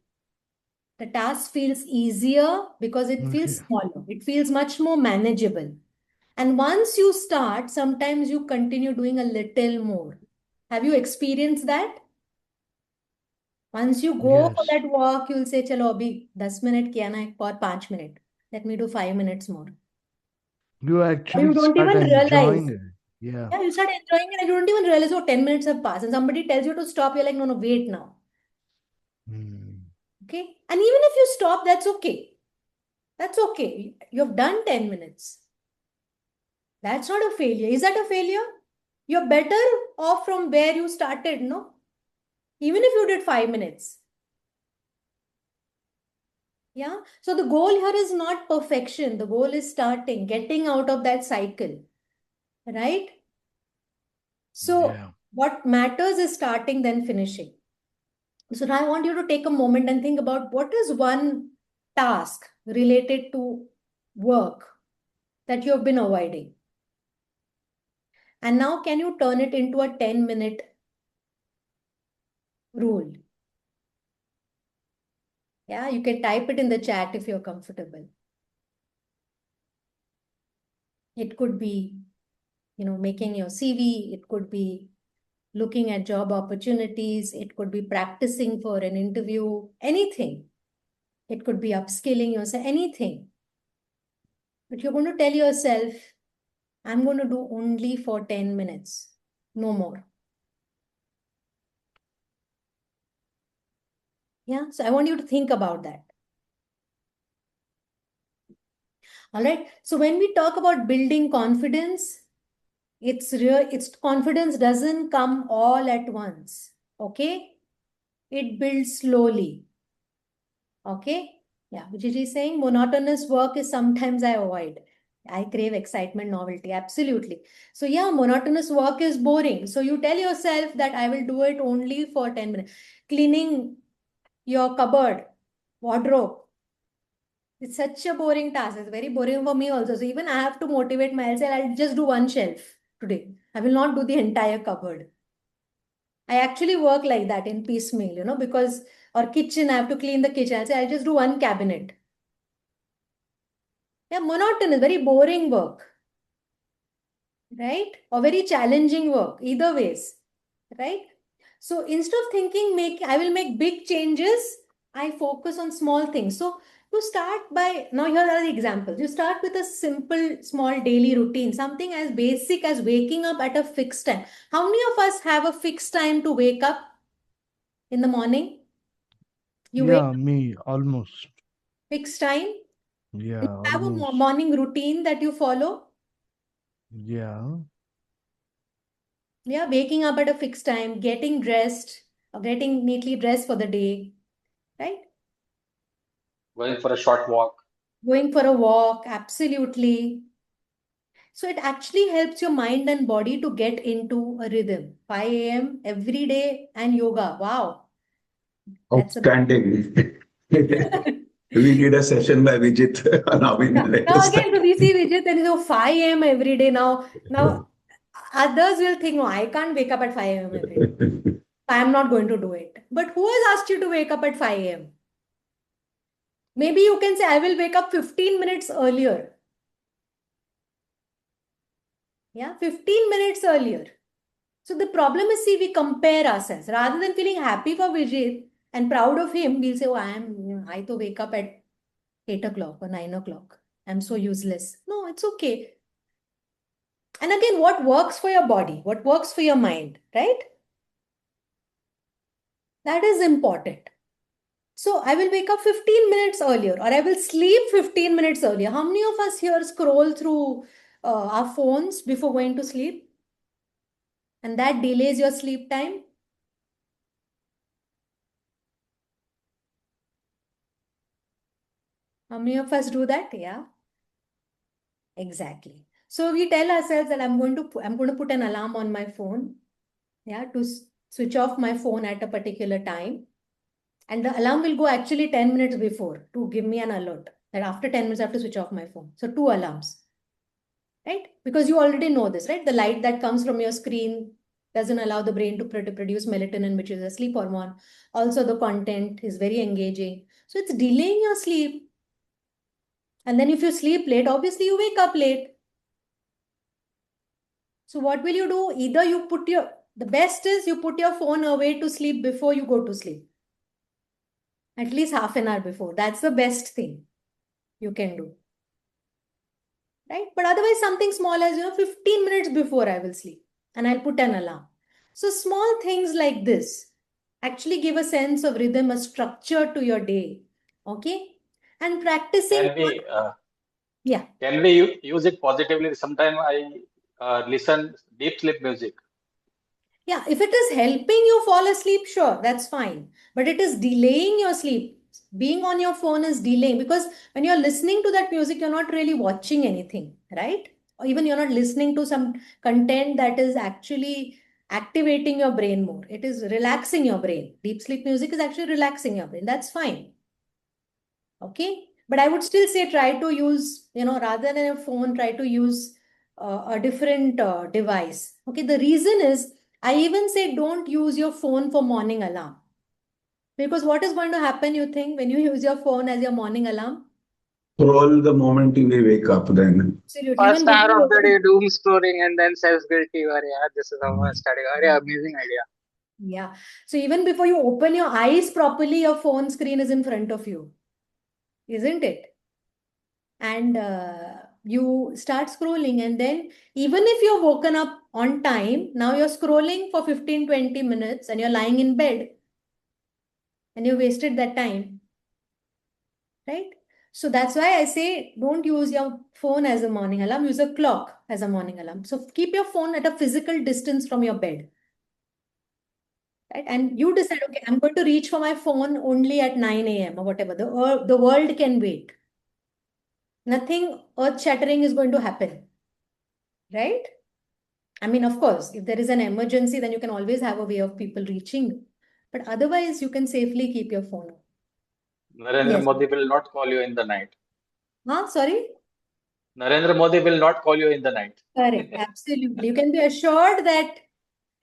Speaker 2: The task feels easier because it
Speaker 1: Okay.
Speaker 2: feels smaller. It feels much more manageable. And once you start, sometimes you continue doing a little more. Have you experienced that? Once you go for
Speaker 1: Yes.
Speaker 2: that walk, you'll say, chalo, abhi 10 minute kiya na, or 5 minute. Let me do 5 minutes more.
Speaker 1: You
Speaker 2: Or you
Speaker 1: actually
Speaker 2: don't
Speaker 1: start
Speaker 2: even
Speaker 1: enjoying
Speaker 2: realize.
Speaker 1: it. Yeah.
Speaker 2: Yeah, you start enjoying it and you don't even realize, oh, 10 minutes have passed. And somebody tells you to stop, you're like, no, no, wait now.
Speaker 1: Hmm.
Speaker 2: Okay. And even if you stop, that's okay. That's okay. You've done 10 minutes. That's not a failure. Is that a failure? You're better off from where you started, no? Even if you did 5 minutes. Yeah. So the goal here is not perfection. The goal is starting, getting out of that cycle. Right? So
Speaker 1: Yeah.
Speaker 2: what matters is starting, then finishing. So now I want you to take a moment and think about what is one task related to work that you have been avoiding. And now can you turn it into a 10-minute rule? Yeah, you can type it in the chat if you're comfortable. It could be, making your CV. It could be looking at job opportunities. It could be practicing for an interview, anything. It could be upskilling yourself, anything. But you're going to tell yourself, I'm going to do only for 10 minutes, no more. Yeah, so I want you to think about that. All right. So when we talk about building confidence, it's confidence doesn't come all at once. Okay. It builds slowly. Okay. Yeah. Vijay is saying monotonous work is sometimes I avoid. I crave excitement, novelty. Absolutely. So yeah, monotonous work is boring. So you tell yourself that I will do it only for 10 minutes. Cleaning your cupboard, wardrobe. It's such a boring task. It's very boring for me also. So even I have to motivate myself. I'll just do one shelf today. I will not do the entire cupboard. I actually work like that in piecemeal, because or kitchen, I have to clean the kitchen. I'll say I'll just do one cabinet. Yeah, monotonous, very boring work, right? Or very challenging work, either ways, right? So instead of thinking I will make big changes, I focus on small things. So You start by, now here are the examples. You start with a simple, small daily routine, something as basic as waking up at a fixed time. How many of us have a fixed time to wake up in the morning? You wake
Speaker 1: Yeah,
Speaker 2: up
Speaker 1: me almost.
Speaker 2: fixed time. You
Speaker 1: Yeah,
Speaker 2: have a
Speaker 1: almost.
Speaker 2: morning routine that you follow.
Speaker 1: Yeah.
Speaker 2: Yeah, waking up at a fixed time, getting dressed, or getting neatly dressed for the day, right?
Speaker 5: Going for a short walk.
Speaker 2: Going for a walk, absolutely. So it actually helps your mind and body to get into a rhythm. 5 a.m. every day and yoga. Wow. That's a
Speaker 3: Outstanding. We need a session by Vijit now in the
Speaker 2: now
Speaker 3: latest
Speaker 2: again,
Speaker 3: time.
Speaker 2: so we see Vijit and so 5 a.m. every day. Now others will think, no, I can't wake up at 5 a.m. every day. I am not going to do it. But who has asked you to wake up at 5 a.m.? Maybe you can say, I will wake up 15 minutes earlier. Yeah, 15 minutes earlier. So the problem is, see, we compare ourselves. Rather than feeling happy for Vijay and proud of him, we'll say, oh, I to wake up at 8 o'clock or 9 o'clock. I'm so useless. No, it's okay. And again, what works for your body? What works for your mind, right? That is important. So I will wake up 15 minutes earlier or I will sleep 15 minutes earlier. How many of us here scroll through our phones before going to sleep? And that delays your sleep time? How many of us do that? Yeah, exactly. So we tell ourselves that I'm going to put an alarm on my phone, yeah, to switch off my phone at a particular time. And the alarm will go actually 10 minutes before to give me an alert that after 10 minutes I have to switch off my phone. So two alarms, right? Because you already know this, right? The light that comes from your screen doesn't allow the brain to produce melatonin, which is a sleep hormone. Also, the content is very engaging. So it's delaying your sleep. And then if you sleep late, obviously you wake up late. So what will you do? Either the best is you put your phone away to sleep before you go to sleep. At least half an hour before. That's the best thing you can do. Right? But otherwise, something small as, 15 minutes before I will sleep and I'll put an alarm. So small things like this actually give a sense of rhythm, a structure to your day. Okay? And practicing,
Speaker 5: Can we
Speaker 2: yeah.
Speaker 5: use it positively? Sometimes I listen deep sleep music.
Speaker 2: Yeah, if it is helping you fall asleep, sure, that's fine. But it is delaying your sleep. Being on your phone is delaying because when you're listening to that music, you're not really watching anything, right? Or even you're not listening to some content that is actually activating your brain more. It is relaxing your brain. Deep sleep music is actually relaxing your brain. That's fine. Okay. But I would still say try to use, rather than a phone, try to use a different device. Okay. The reason is I even say don't use your phone for morning alarm. Because what is going to happen, you think, when you use your phone as your morning alarm?
Speaker 3: Scroll the moment we wake up then.
Speaker 2: Absolutely. Even
Speaker 6: First hour
Speaker 2: before you
Speaker 6: of the
Speaker 2: open.
Speaker 6: day, doom scrolling, and then self guilty. Yeah, this is how I started. Amazing idea.
Speaker 2: Yeah. So even before you open your eyes properly, your phone screen is in front of you, isn't it? And you start scrolling, and then even if you're woken up on time, now you're scrolling for 15-20 minutes and you're lying in bed and you wasted that time, right? So that's why I say don't use your phone as a morning alarm, use a clock as a morning alarm. So keep your phone at a physical distance from your bed, right? And you decide, okay, I'm going to reach for my phone only at 9 a.m. or whatever. The world can wait. Nothing earth shattering is going to happen, right? I mean, of course, if there is an emergency, then you can always have a way of people reaching you. But otherwise, you can safely keep your phone.
Speaker 5: Narendra
Speaker 2: Yes.
Speaker 5: Modi will not call you in the night.
Speaker 2: Huh? Sorry?
Speaker 5: Narendra Modi will not call you in the night.
Speaker 2: Correct. Absolutely. You can be assured that,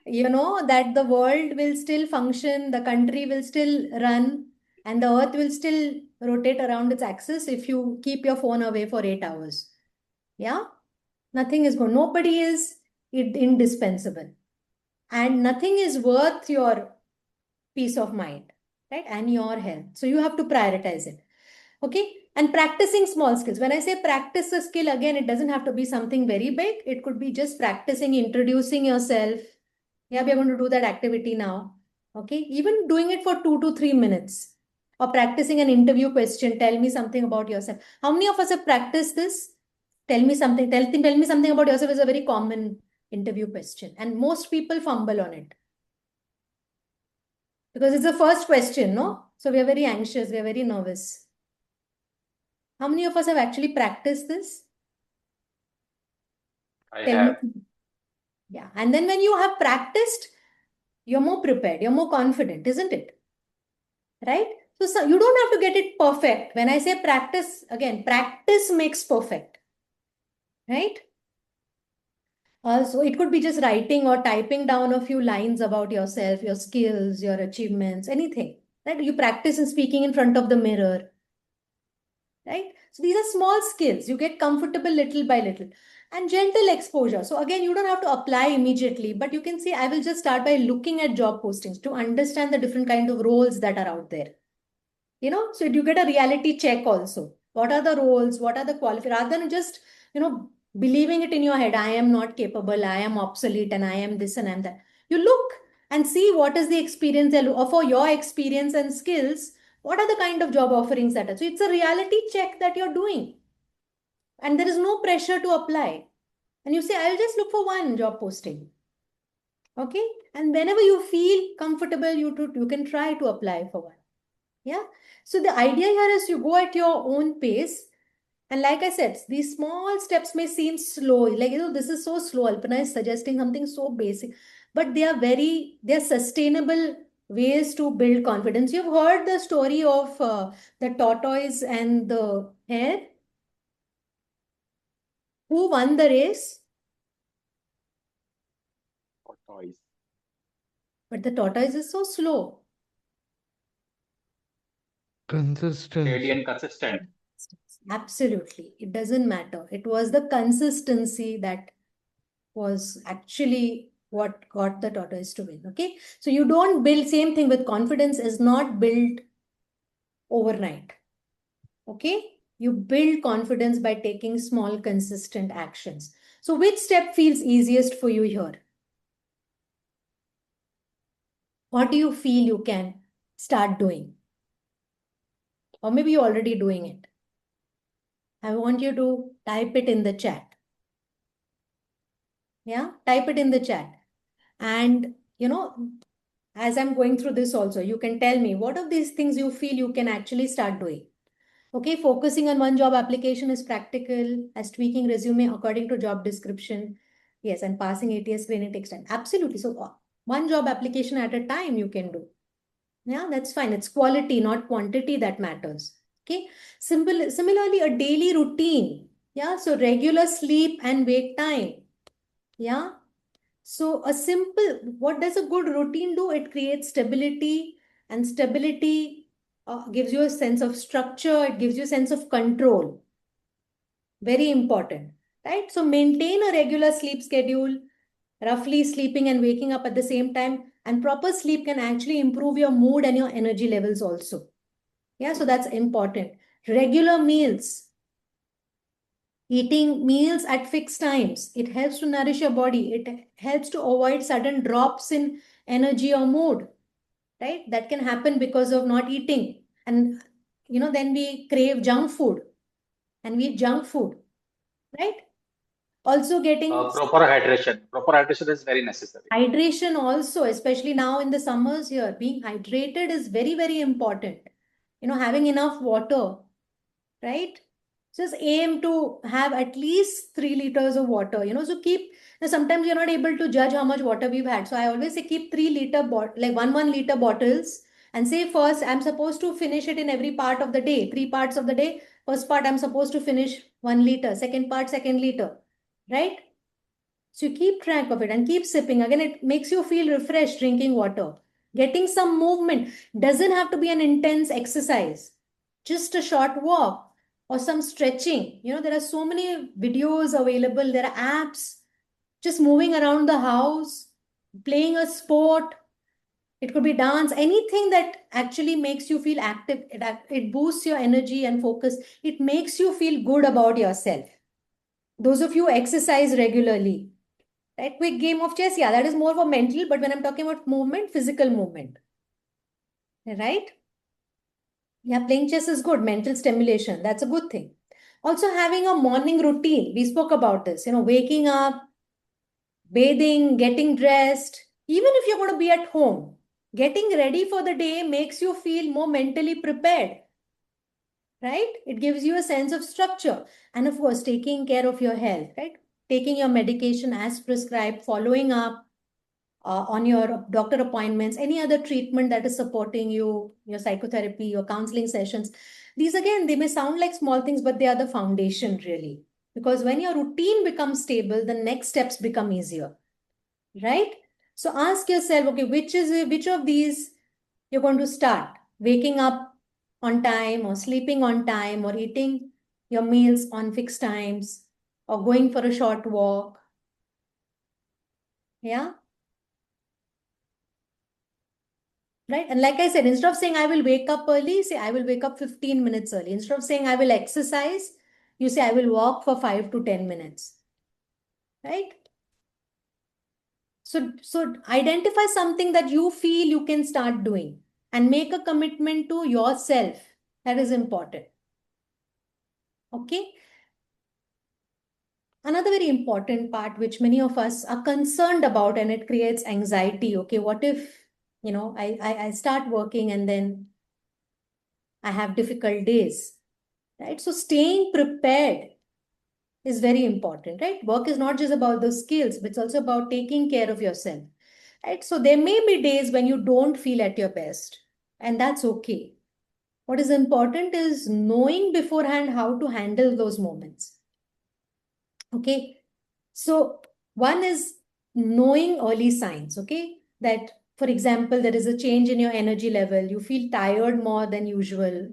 Speaker 2: that the world will still function, the country will still run, and the earth will still rotate around its axis if you keep your phone away for 8 hours. Yeah? Nothing is going, nobody is indispensable. And nothing is worth your peace of mind, right? And your health. So you have to prioritize it. Okay. And practicing small skills. When I say practice a skill, again, it doesn't have to be something very big. It could be just practicing, introducing yourself. Yeah, we are going to do that activity now. Okay. Even doing it for 2 to 3 minutes, or practicing an interview question. Tell me something about yourself. How many of us have practiced this? Tell me something. Tell me something about yourself is a very common interview question. And most people fumble on it because it's the first question, no? So we are very anxious. We are very nervous. How many of us have actually practiced this?
Speaker 5: I
Speaker 2: Tell me.
Speaker 5: have.
Speaker 2: Yeah. And then when you have practiced, you're more prepared, you're more confident, isn't it? Right? So you don't have to get it perfect. When I say practice, again, practice makes perfect. Right? So it could be just writing or typing down a few lines about yourself, your skills, your achievements, anything. Right? You practice in speaking in front of the mirror. Right? So these are small skills. You get comfortable little by little. And gentle exposure. So again, you don't have to apply immediately, but you can see I will just start by looking at job postings to understand the different kind of roles that are out there. So you get a reality check also. What are the roles? What are the qualifications? Rather than just, believing it in your head, I am not capable, I am obsolete, and I am this and I am that. You look and see what is the experience or for your experience and skills, what are the kind of job offerings that are. So it's a reality check that you're doing. And there is no pressure to apply. And you say, I'll just look for one job posting. Okay. And whenever you feel comfortable, you can try to apply for one. Yeah. So the idea here is you go at your own pace. And like I said, these small steps may seem slow. Like, this is so slow. Alpana is suggesting something so basic, but they're sustainable ways to build confidence. You've heard the story of the tortoise and the hare. Who won the race?
Speaker 5: Tortoise.
Speaker 2: But the tortoise is so slow.
Speaker 5: Steady
Speaker 1: Consistency.
Speaker 5: and consistent.
Speaker 2: Absolutely. It doesn't matter. It was the consistency that was actually what got the tortoise to win. Okay. So you don't build, same thing with confidence is not built overnight. Okay. You build confidence by taking small, consistent actions. So which step feels easiest for you here? What do you feel you can start doing? Or maybe you're already doing it. I want you to type it in the chat. Yeah, type it in the chat. And, as I'm going through this also, you can tell me what of these things you feel you can actually start doing. Okay, focusing on one job application is practical, as tweaking resume according to job description. Yes, and passing ATS screening takes time. Absolutely. So one job application at a time you can do. Yeah, that's fine. It's quality, not quantity that matters. Okay. Similarly, a daily routine. Yeah, so regular sleep and wake time. Yeah. So what does a good routine do? It creates stability, and stability gives you a sense of structure. It gives you a sense of control. Very important, right? So maintain a regular sleep schedule, roughly sleeping and waking up at the same time. And proper sleep can actually improve your mood and your energy levels also. Yeah, so that's important. Regular meals. Eating meals at fixed times. It helps to nourish your body. It helps to avoid sudden drops in energy or mood, right? That can happen because of not eating. And, then we crave junk food and we eat junk food, right? Also getting
Speaker 5: Proper hydration. Proper hydration is very necessary.
Speaker 2: hydration also, especially now in the summers here, being hydrated is very, very important. Having enough water, right? Just aim to have at least 3 liters of water, so now sometimes you're not able to judge how much water we've had. So I always say keep 3 liter like 1 liter bottles and say first I'm supposed to finish it in every part of the day, 3 parts of the day. First part I'm supposed to finish 1 liter, second part, second liter, right? So you keep track of it and keep sipping. Again, it makes you feel refreshed drinking water. Getting some movement doesn't have to be an intense exercise, just a short walk or some stretching. There are so many videos available, there are apps, just moving around the house, playing a sport, It could be dance, anything that actually makes you feel active. It boosts your energy and focus. It makes you feel good about yourself. Those of you who exercise regularly, right? Quick game of chess, yeah, that is more for mental, but when I'm talking about movement, physical movement, right? Yeah, playing chess is good, mental stimulation, that's a good thing. Also having a morning routine, we spoke about this, waking up, bathing, getting dressed, even if you're going to be at home, getting ready for the day makes you feel more mentally prepared, right? It gives you a sense of structure. And of course, taking care of your health, right? Taking your medication as prescribed, following up on your doctor appointments, any other treatment that is supporting you, your psychotherapy, your counseling sessions. These, again, they may sound like small things, but they are the foundation, really. Because when your routine becomes stable, the next steps become easier, right? So ask yourself, okay, which of these you're going to start? Waking up on time, or sleeping on time, or eating your meals on fixed times, or going for a short walk. Yeah. Right. And like I said, instead of saying I will wake up early, say I will wake up 15 minutes early. Instead of saying I will exercise, you say I will walk for 5 to 10 minutes. Right. So identify something that you feel you can start doing and make a commitment to yourself. That is important. Okay. Another very important part, which many of us are concerned about, and it creates anxiety. Okay, what if, I start working and then I have difficult days, right? So staying prepared is very important, right? Work is not just about the skills, but it's also about taking care of yourself, right? So there may be days when you don't feel at your best, and that's okay. What is important is knowing beforehand how to handle those moments. Okay. So one is knowing early signs, okay? That, for example, there is a change in your energy level, you feel tired more than usual,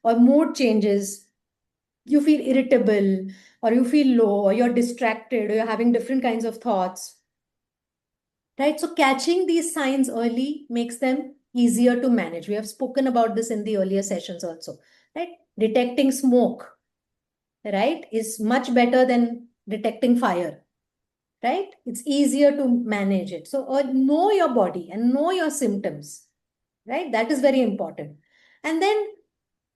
Speaker 2: or mood changes, you feel irritable, or you feel low, or you're distracted, or you're having different kinds of thoughts, right? So catching these signs early makes them easier to manage. We have spoken about this in the earlier sessions also, right? Detecting smoke, right, is much better than detecting fire, right? It's easier to manage it. So know your body and know your symptoms, right? That is very important. And then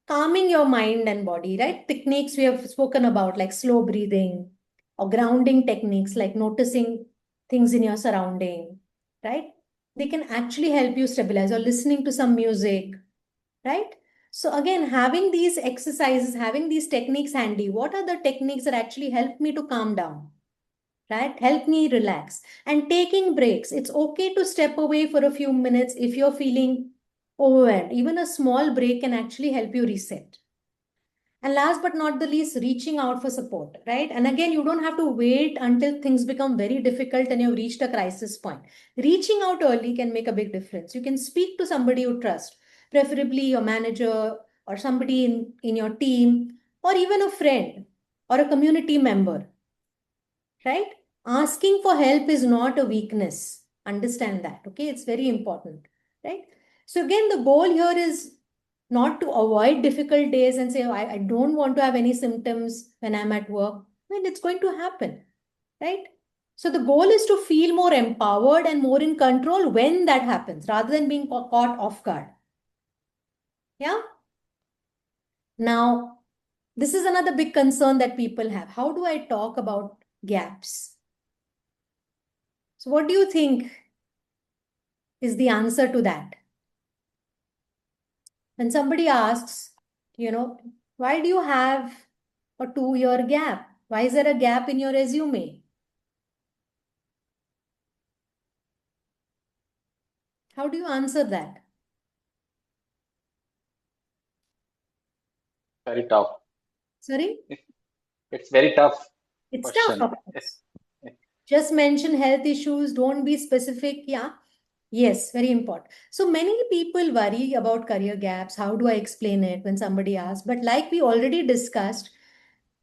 Speaker 2: calming your mind and body, right? Techniques we have spoken about, like slow breathing, or grounding techniques, like noticing things in your surrounding, right? They can actually help you stabilize, or listening to some music, right? So again, having these exercises, having these techniques handy, what are the techniques that actually help me to calm down? Right? Help me relax. And taking breaks. It's okay to step away for a few minutes if you're feeling overwhelmed. Even a small break can actually help you reset. And last but not the least, reaching out for support, right? And again, you don't have to wait until things become very difficult and you've reached a crisis point. Reaching out early can make a big difference. You can speak to somebody you trust, preferably your manager or somebody in your team, or even a friend or a community member, right? Asking for help is not a weakness. Understand that, okay? It's very important, right? So again, the goal here is not to avoid difficult days and say, oh, I don't want to have any symptoms when I'm at work. Well, it's going to happen, right? So the goal is to feel more empowered and more in control when that happens, rather than being caught off guard. Yeah? Now, this is another big concern that people have. How do I talk about gaps? So what do you think is the answer to that? When somebody asks, why do you have a 2-year gap? Why is there a gap in your resume? How do you answer that?
Speaker 5: Very tough.
Speaker 2: Sorry?
Speaker 5: It's very tough
Speaker 2: It's tough,
Speaker 5: question.
Speaker 2: of course. Just mention health issues, don't be specific. Yeah. Yes, very important. So many people worry about career gaps. How do I explain it when somebody asks? But like we already discussed,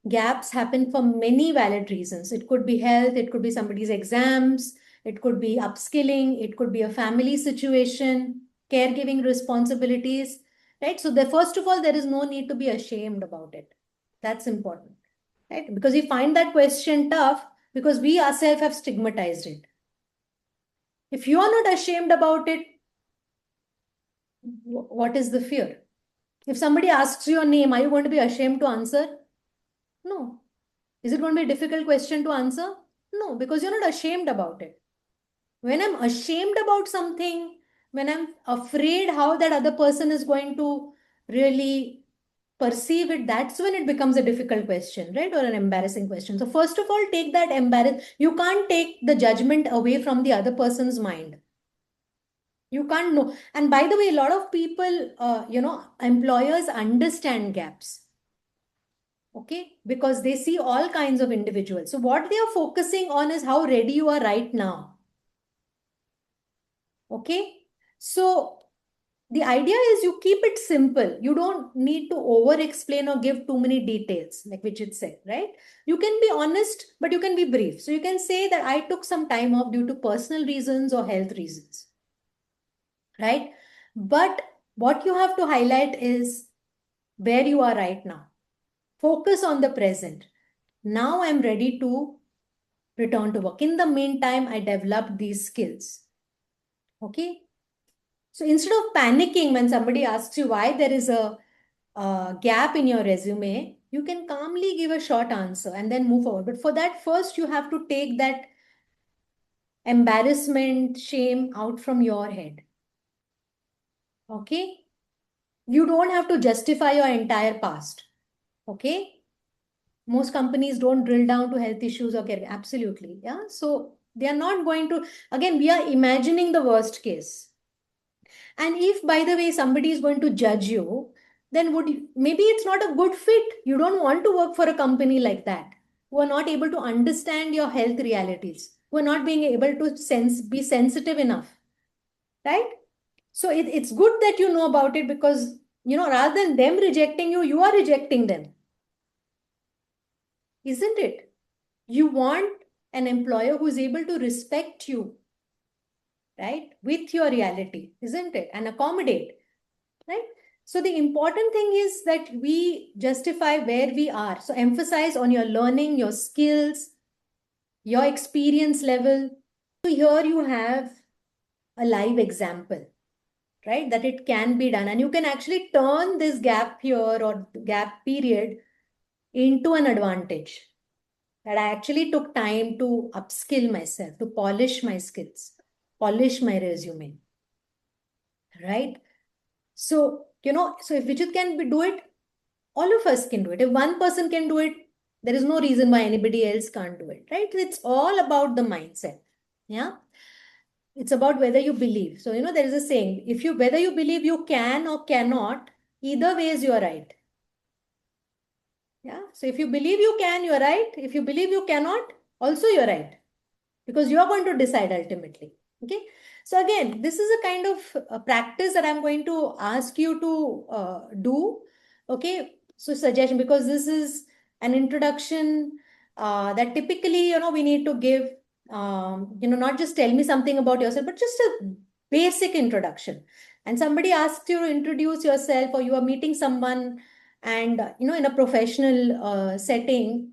Speaker 2: gaps happen for many valid reasons. It could be health, it could be somebody's exams, it could be upskilling, it could be a family situation, caregiving responsibilities, right? So first of all, there is no need to be ashamed about it. That's important, right? Because we find that question tough because we ourselves have stigmatized it. If you are not ashamed about it, what is the fear? If somebody asks your name, are you going to be ashamed to answer? No. Is it going to be a difficult question to answer? No, because you're not ashamed about it. When I'm ashamed about something, when I'm afraid how that other person is going to really perceive it, that's when it becomes a difficult question, right? Or an embarrassing question. So first of all, take that you can't take the judgment away from the other person's mind. You can't know. And by the way, a lot of people, employers understand gaps. Okay, because they see all kinds of individuals. So what they are focusing on is how ready you are right now. Okay, so the idea is you keep it simple. You don't need to over explain or give too many details, like Vijit said, right? You can be honest, but you can be brief. So you can say that I took some time off due to personal reasons or health reasons, right? But what you have to highlight is where you are right now. Focus on the present. Now I'm ready to return to work. In the meantime, I developed these skills. Okay. So instead of panicking when somebody asks you why there is a gap in your resume, you can calmly give a short answer and then move forward. But for that, first you have to take that embarrassment, shame out from your head. Okay. You don't have to justify your entire past. Okay. Most companies don't drill down to health issues or care. Absolutely. Yeah. So they are not going to, again, we are imagining the worst case. And if, by the way, somebody is going to judge you, then maybe it's not a good fit. You don't want to work for a company like that, who are not able to understand your health realities, who are not being able to be sensitive enough, right? So it's good that you know about it because, rather than them rejecting you, you are rejecting them. Isn't it? You want an employer who is able to respect you, right? With your reality, isn't it? And accommodate, right? So the important thing is that we justify where we are. So emphasize on your learning, your skills, your experience level. So here you have a live example, right? That it can be done. And you can actually turn this gap here or gap period into an advantage. That I actually took time to upskill myself, to polish my skills, polish my resume, right? So, so if Vijit can do it, all of us can do it. If one person can do it, there is no reason why anybody else can't do it, right? It's all about the mindset. Yeah. It's about whether you believe. So, there is a saying, whether you believe you can or cannot, either ways you are right. Yeah. So if you believe you can, you're right. If you believe you cannot, also you're right. Because you're going to decide ultimately. Okay. So again, this is a kind of a practice that I'm going to ask you to do. Okay. So suggestion, because this is an introduction that typically, we need to give, not just tell me something about yourself, but just a basic introduction. And somebody asks you to introduce yourself, or you are meeting someone and, in a professional setting,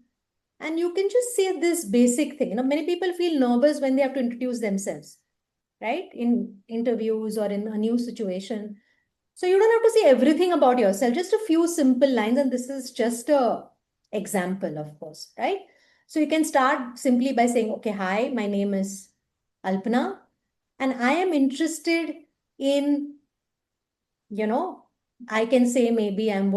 Speaker 2: and you can just say this basic thing. Many people feel nervous when they have to introduce themselves, right? In interviews or in a new situation. So you don't have to say everything about yourself, just a few simple lines. And this is just a example, of course, right? So you can start simply by saying, okay, hi, my name is Alpana, and I am interested in, I can say maybe I'm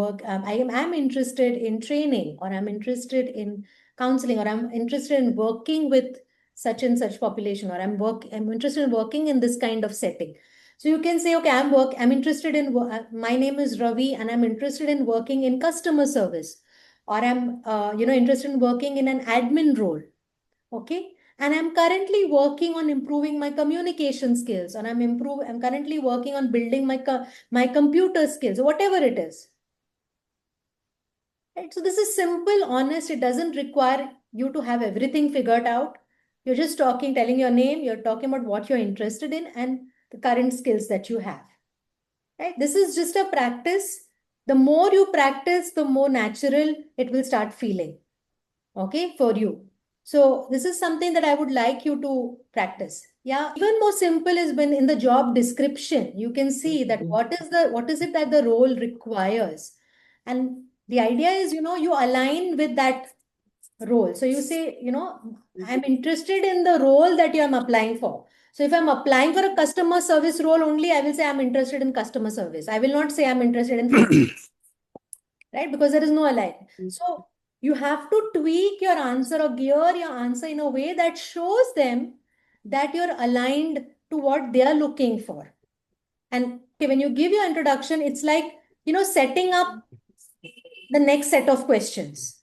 Speaker 2: interested in training, or I'm interested in counseling, or I'm interested in working with such and such population, or I'm interested in working in this kind of setting. So you can say, okay, I'm interested in, my name is Ravi and I'm interested in working in customer service, or I'm, interested in working in an admin role. Okay. And I'm currently working on improving my communication skills, and I'm currently working on building my computer skills, whatever it is. Right? So this is simple, honest. It doesn't require you to have everything figured out. You're just talking, telling your name, you're talking about what you're interested in and the current skills that you have. Right? This is just a practice. The more you practice, the more natural it will start feeling. Okay, for you. So this is something that I would like you to practice. Yeah, even more simple is when in the job description, you can see that what is it that the role requires. And the idea is, you align with that role. So you say, I'm interested in the role that you am applying for. So if I'm applying for a customer service role only, I will say I'm interested in customer service. I will not say I'm interested in finance, right? Because there is no alignment. So you have to tweak your answer or gear your answer in a way that shows them that you're aligned to what they are looking for. And okay, when you give your introduction, it's like, setting up the next set of questions,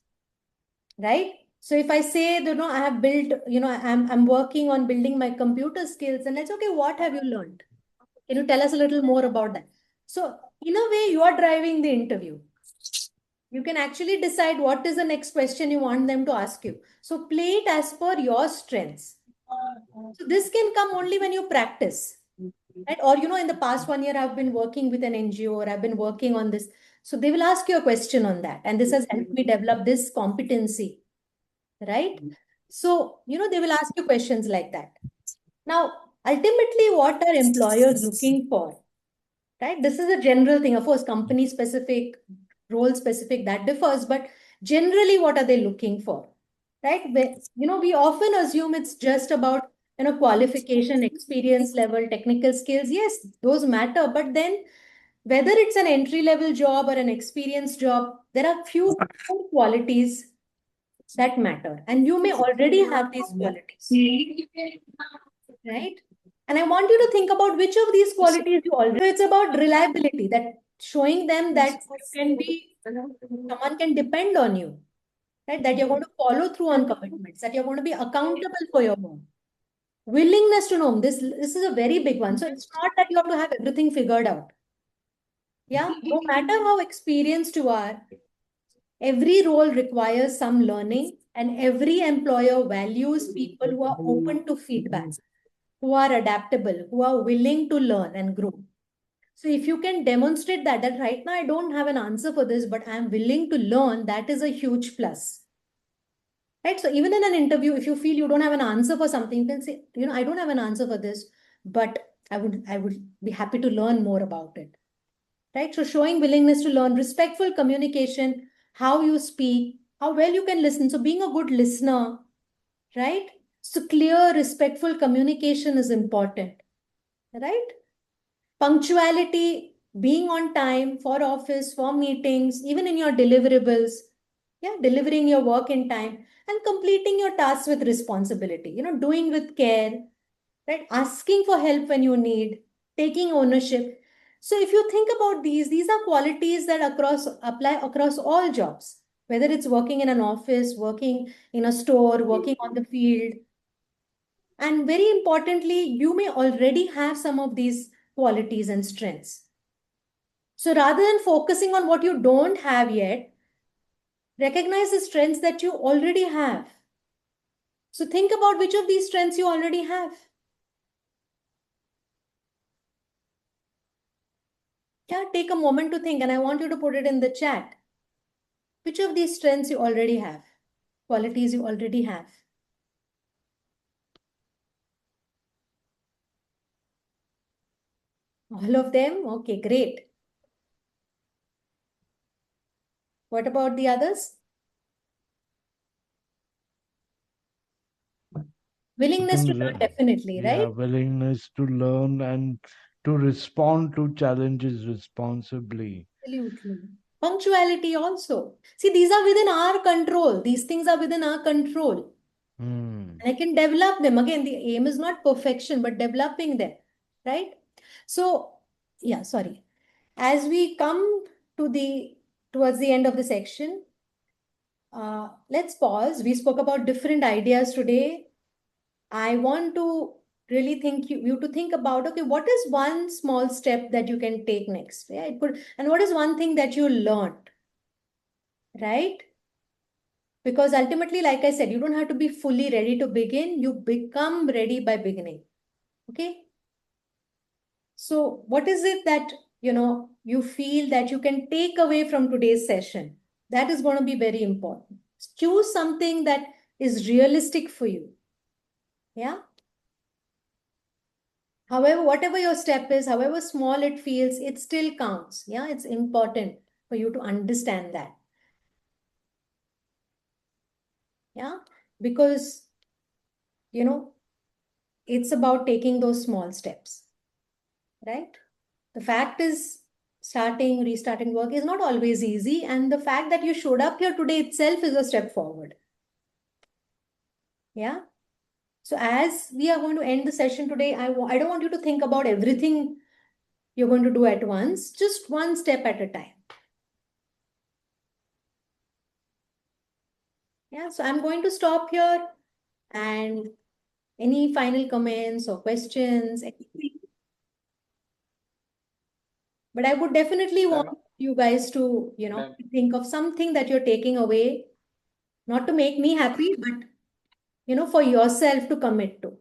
Speaker 2: right? So if I say, I have built, I'm working on building my computer skills, and it's okay, what have you learned? Can you tell us a little more about that? So in a way, you are driving the interview. You can actually decide what is the next question you want them to ask you. So play it as per your strengths. So this can come only when you practice. Right? Or, in the past 1 year, I've been working with an NGO or I've been working on this. So they will ask you a question on that. And this has helped me develop this competency. Right? So, they will ask you questions like that. Now, ultimately, what are employers looking for? Right? This is a general thing. Of course, company specific, role specific, that differs, but generally, what are they looking for? Right? We often assume it's just about, qualification, experience level, technical skills. Yes, those matter, but then whether it's an entry level job or an experienced job, there are few core qualities that matter, and you may already have these qualities, right? And I want you to think about which of these qualities you already. So it's about reliability, that showing them that someone can depend on you, right? That you're going to follow through on commitments, that you're going to be accountable for your work. Willingness to know. This is a very big one. So it's not that you have to have everything figured out. Yeah, no matter how experienced you are, every role requires some learning, and every employer values people who are open to feedback, who are adaptable, who are willing to learn and grow. So if you can demonstrate that right now I don't have an answer for this, but I'm willing to learn, that is a huge plus. Right? So even in an interview, if you feel you don't have an answer for something, you can say, I don't have an answer for this, but I would be happy to learn more about it. Right? So showing willingness to learn, respectful communication, how you speak, how well you can listen. So being a good listener, right? So clear, respectful communication is important, right? Punctuality, being on time for office, for meetings, even in your deliverables, yeah, delivering your work in time and completing your tasks with responsibility, doing with care, right? Asking for help when you need, taking ownership. So if you think about these are qualities that apply across all jobs, whether it's working in an office, working in a store, working on the field. And very importantly, you may already have some of these qualities and strengths. So rather than focusing on what you don't have yet, recognize the strengths that you already have. So think about which of these strengths you already have. Yeah, take a moment to think, and I want you to put it in the chat. Which of these strengths you already have? Qualities you already have? All of them? Okay, great. What about the others?
Speaker 1: I
Speaker 2: Willingness to
Speaker 1: think,
Speaker 2: learn, definitely,
Speaker 1: yeah,
Speaker 2: right?
Speaker 1: willingness to learn and to respond to challenges responsibly.
Speaker 2: Absolutely. Punctuality also. See, these are within our control. These things are within our control.
Speaker 1: Hmm.
Speaker 2: And I can develop them. Again, the aim is not perfection, but developing them, right? So, yeah, sorry. As we come towards the end of the section, let's pause. We spoke about different ideas today. I want to really think you to think about, okay, what is one small step that you can take next? Yeah, and what is one thing that you learned, right? Because ultimately, like I said, you don't have to be fully ready to begin. You become ready by beginning. Okay. So what is it that, you feel that you can take away from today's session? That is going to be very important. Choose something that is realistic for you. Yeah. However, whatever your step is, however small it feels, it still counts. Yeah. It's important for you to understand that. Yeah. Because, it's about taking those small steps. Right. The fact is, restarting work is not always easy. And the fact that you showed up here today itself is a step forward. Yeah. So as we are going to end the session today, I don't want you to think about everything you're going to do at once, just one step at a time. Yeah. So I'm going to stop here, and any final comments or questions, anything. But I would definitely want you guys to,
Speaker 5: Ma'am,
Speaker 2: think of something that you're taking away, not to make me happy, but, for yourself to commit to.